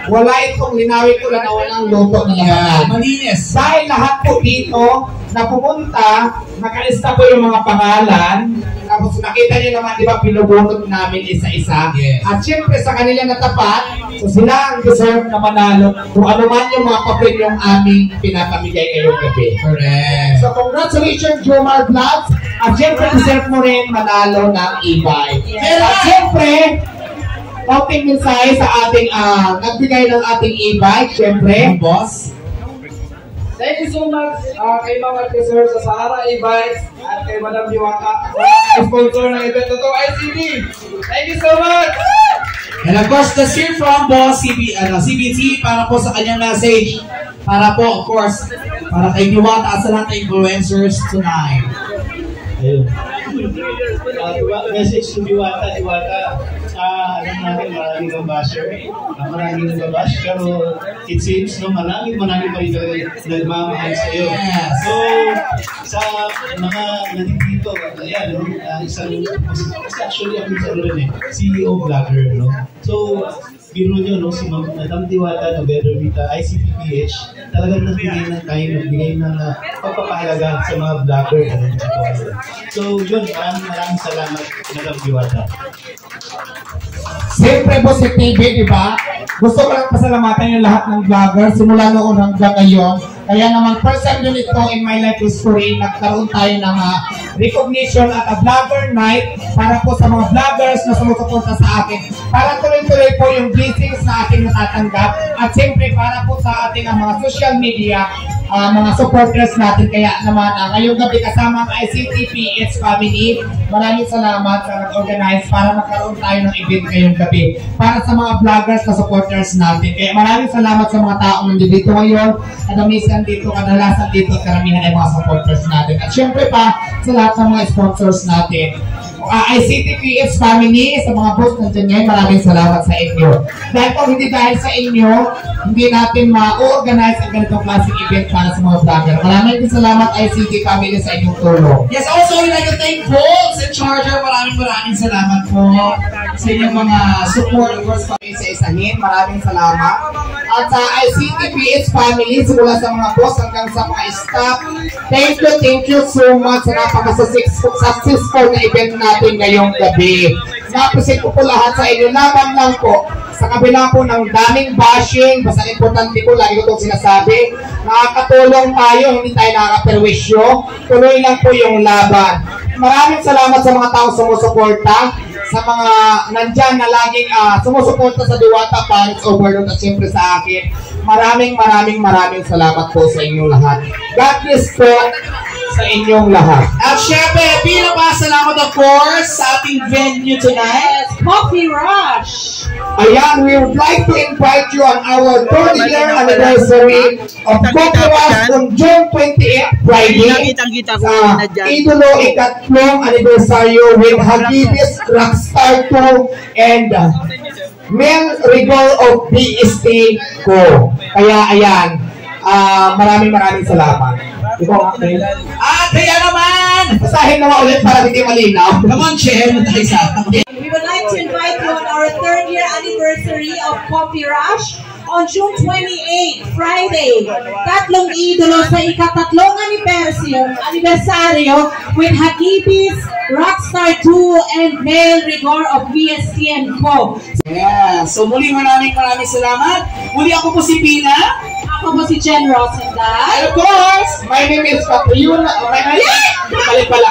Speaker 3: wala itong linawin ko lang na walang luto na labanan.
Speaker 1: Malinis.
Speaker 3: Dahil lahat po dito na pumunta, nakalista po yung mga pangalan. Tapos nakita niyo naman, di ba, pinubunot namin isa-isa.
Speaker 1: Yes.
Speaker 3: At syempre sa kanila natapat, so sila ang deserve na manalo kung ano man yung mga papel yung aming pinapamigay ngayong gabi.
Speaker 1: Correct.
Speaker 3: So congratulations Jomar Vlogs. At syempre deserve mo rin manalo ng e-bike. At syempre, konting mensahe sa ating nagbigay ng ating e-bike, syempre.
Speaker 1: Boss.
Speaker 5: Thank you so much kay Mama Treasure sa Sahara e-bikes at kay Madam Diwata, sponsor ng event na to, ICB. Thank you so much!
Speaker 1: And of course, let's hear from Boss CBT para po sa kanyang message. Para po, of course, para kay Diwata at sa lahat ng influencers tonight.
Speaker 5: Ayun. Message to Diwata. Alam natin, maraming ng basher. Maraming nag-bash. Pero it seems, no, maraming pa rin nagmamahal sa iyo.
Speaker 1: Yes.
Speaker 5: So, sa mga nandito, ayan, no, actually, ako sa rin CEO vlogger, no? So, biro nyo, no, si Madam Diwata together with ICTPH, talagang nagbigay ng time, nagbigay ng pagpapahalaga sa mga vlogger. So, yun, maraming salamat, Madam Diwata.
Speaker 3: Siyempre po si TV, di ba? Gusto ko lang pasalamatan yung lahat ng vlogger simula noon hanggang ngayon. Kaya naman, first time din ito in my life history, nagkaroon tayo ng recognition at a vlogger night para po sa mga vloggers na sumusuporta sa akin. Para tuloy-tuloy po yung blessings na ating natatanggap. At siyempre, para po sa ating mga social media, mga supporters natin. Kaya naman, ngayong gabi kasama ang ICTPH family, maraming salamat sa nag-organize para magkaroon tayo ng event ngayong gabi. Para sa mga vloggers na supporters natin. Kaya maraming salamat sa mga taong nandito ngayon. Kadamisan dito, kadalasan dito, karamihan ay mga supporters natin. At syempre pa, sa lahat ng mga sponsors natin. ICTPH family, sa mga boss nandiyan ngayon, maraming salamat sa inyo. Dahil kung hindi dahil sa inyo, hindi natin ma-organize ang ganitong klaseng event para sa mga vlogger. Maraming salamat ICT family sa inyong tulong.
Speaker 1: Yes, also we'd like to thank Volts and Charger. Maraming salamat po sa inyong mga support. Of course,
Speaker 3: kami sa isahin, maraming salamat. At sa ICTPH family, simula sa mga boss hanggang sa mga staff, thank you so much sa napaka-successful na event na natin ngayong gabi. Na-present ko po lahat sa inyo. Laban lang po. Sa kabila po ng daming bashing, basta importante po, lagi ko itong sinasabi, nakakatulong tayo, hindi tayo nakakaperwisyo. Tuloy lang po yung laban. Maraming salamat sa mga taong sumusuporta, sa mga nandyan na laging sumusuporta sa Diwata, Paris Overload at siyempre sa akin. Maraming salamat po sa inyong lahat. God bless po sa inyong lahat.
Speaker 1: At syempre, pinapasalamat of course sa ating venue tonight.
Speaker 2: Coffee Rush!
Speaker 3: Ayan, we would like to invite you on our 30th year anniversary of Coffee Rush on June 28th, Friday.
Speaker 4: Kitang-kita ko
Speaker 3: Sa
Speaker 4: na dyan.
Speaker 3: Idolo ikatlong anibersaryo with Hagibis Rockstar 2 and Mel Rigol of BST Co. Kaya ayan, maraming salamat.
Speaker 1: At kaya naman,
Speaker 3: Basahin naman ulit para hindi malinaw.
Speaker 1: come on, Chen, tayo sa
Speaker 2: We would like to invite you on our 3rd year anniversary of Coffee Rush on June 28, Friday. Tatlong idolo sa ikatatlong anibersaryo with Hagibis, Rockstar 2, and Mel Rigor of VST & Co.
Speaker 1: Yeah, so muli maraming salamat. Muli ako po si Pina.
Speaker 2: Ako po si Jen Rosendahl.
Speaker 3: And of course, my name is Catriona.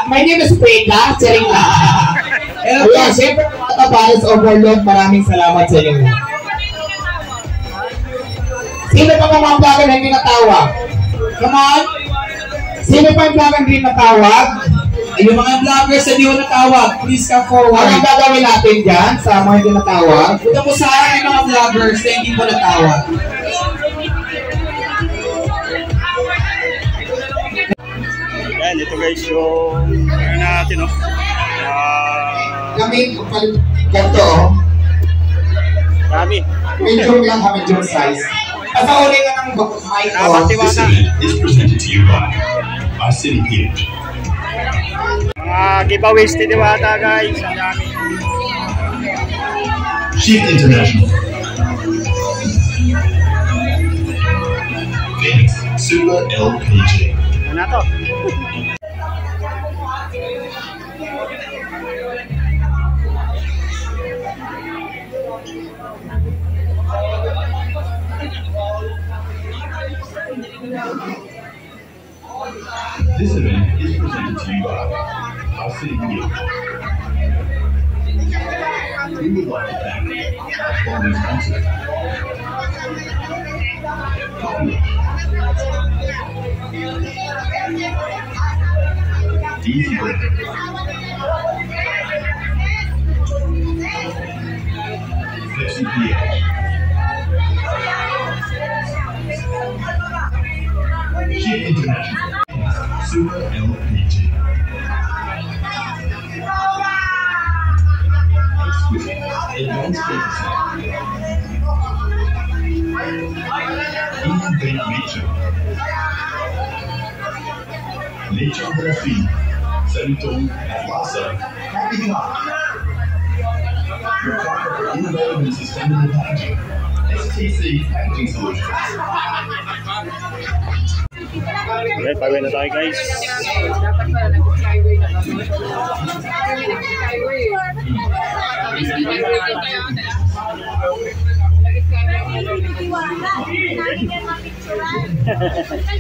Speaker 3: My name is Pega. Sharing lang. Ayan, siyempre mga Paris Overload, maraming salamat sa inyo. Sino pa mga vlogger na hindi natawag?
Speaker 1: Come on.
Speaker 3: Sino pa yung vlogger hindi natawag?
Speaker 1: Yung mga vloggers na di ko natawag, please come forward.
Speaker 3: Ano ang gagawin natin dyan sa mga hindi natawag?
Speaker 1: Punta po sa akin yung mga vloggers na hindi po natawag.
Speaker 6: Yan, ito guys yung ano natin, no?
Speaker 3: Kami, ganito,
Speaker 6: Dami.
Speaker 3: medium lang ha, medium size. At sa uli nga ng mic ko,
Speaker 6: This
Speaker 7: event is presented to you by our city page.
Speaker 6: Mga giveaways ni Diwata guys. Ang dami.
Speaker 7: Shift International. Phoenix Super LPG.
Speaker 6: Ano na to?
Speaker 7: This event is presented to you by our city page. We would like to thank our following sponsors. Easy Bread. Pepsi PH. Ship International. Super LPG. Exquisite. Advanced Fantasy. Invent Nature. Nature Graffiti. Semitone Plaza. Happy Hot. Your partner for innovative and sustainable packaging. STC Packaging Solutions.
Speaker 6: Okay, pawin na tayo guys.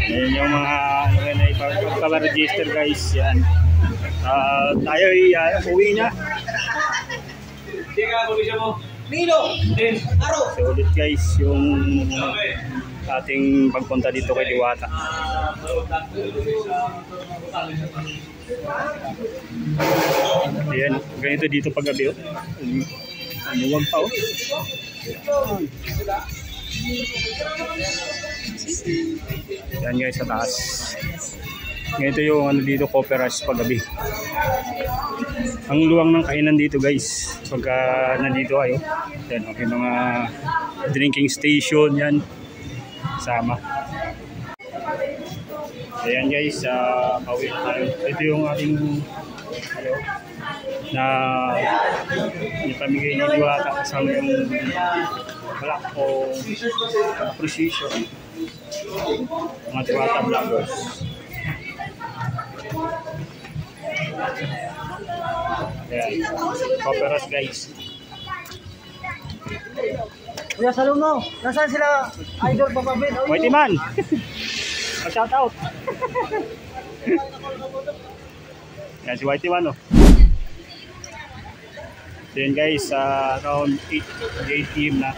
Speaker 6: Ayan yung mga na ipagka-register guys. Yan. Tayo uwi na. So ulit guys yung ating pagpunta dito kay Diwata. Ayan, ganito dito paggabi oh. Anuwag pa oh. Yan guys sa taas. Ganito yung ano dito, Coffee Rush paggabi. Ang luwang ng kainan dito guys pagka nandito kayo. Yan, okay, mga drinking station yan sama. Ayan guys, pauwi tayo. Ito yung ating na ipamigay ni Diwata kasama yung black o appreciation mga Diwata vloggers. Ayan. Copperas guys.
Speaker 4: Kuya, salong mo. Nasaan sila? Idol Papa Ben.
Speaker 6: Whitey man! Shout out! Yan si Whitey man, oh. So yun guys, around 8 team na.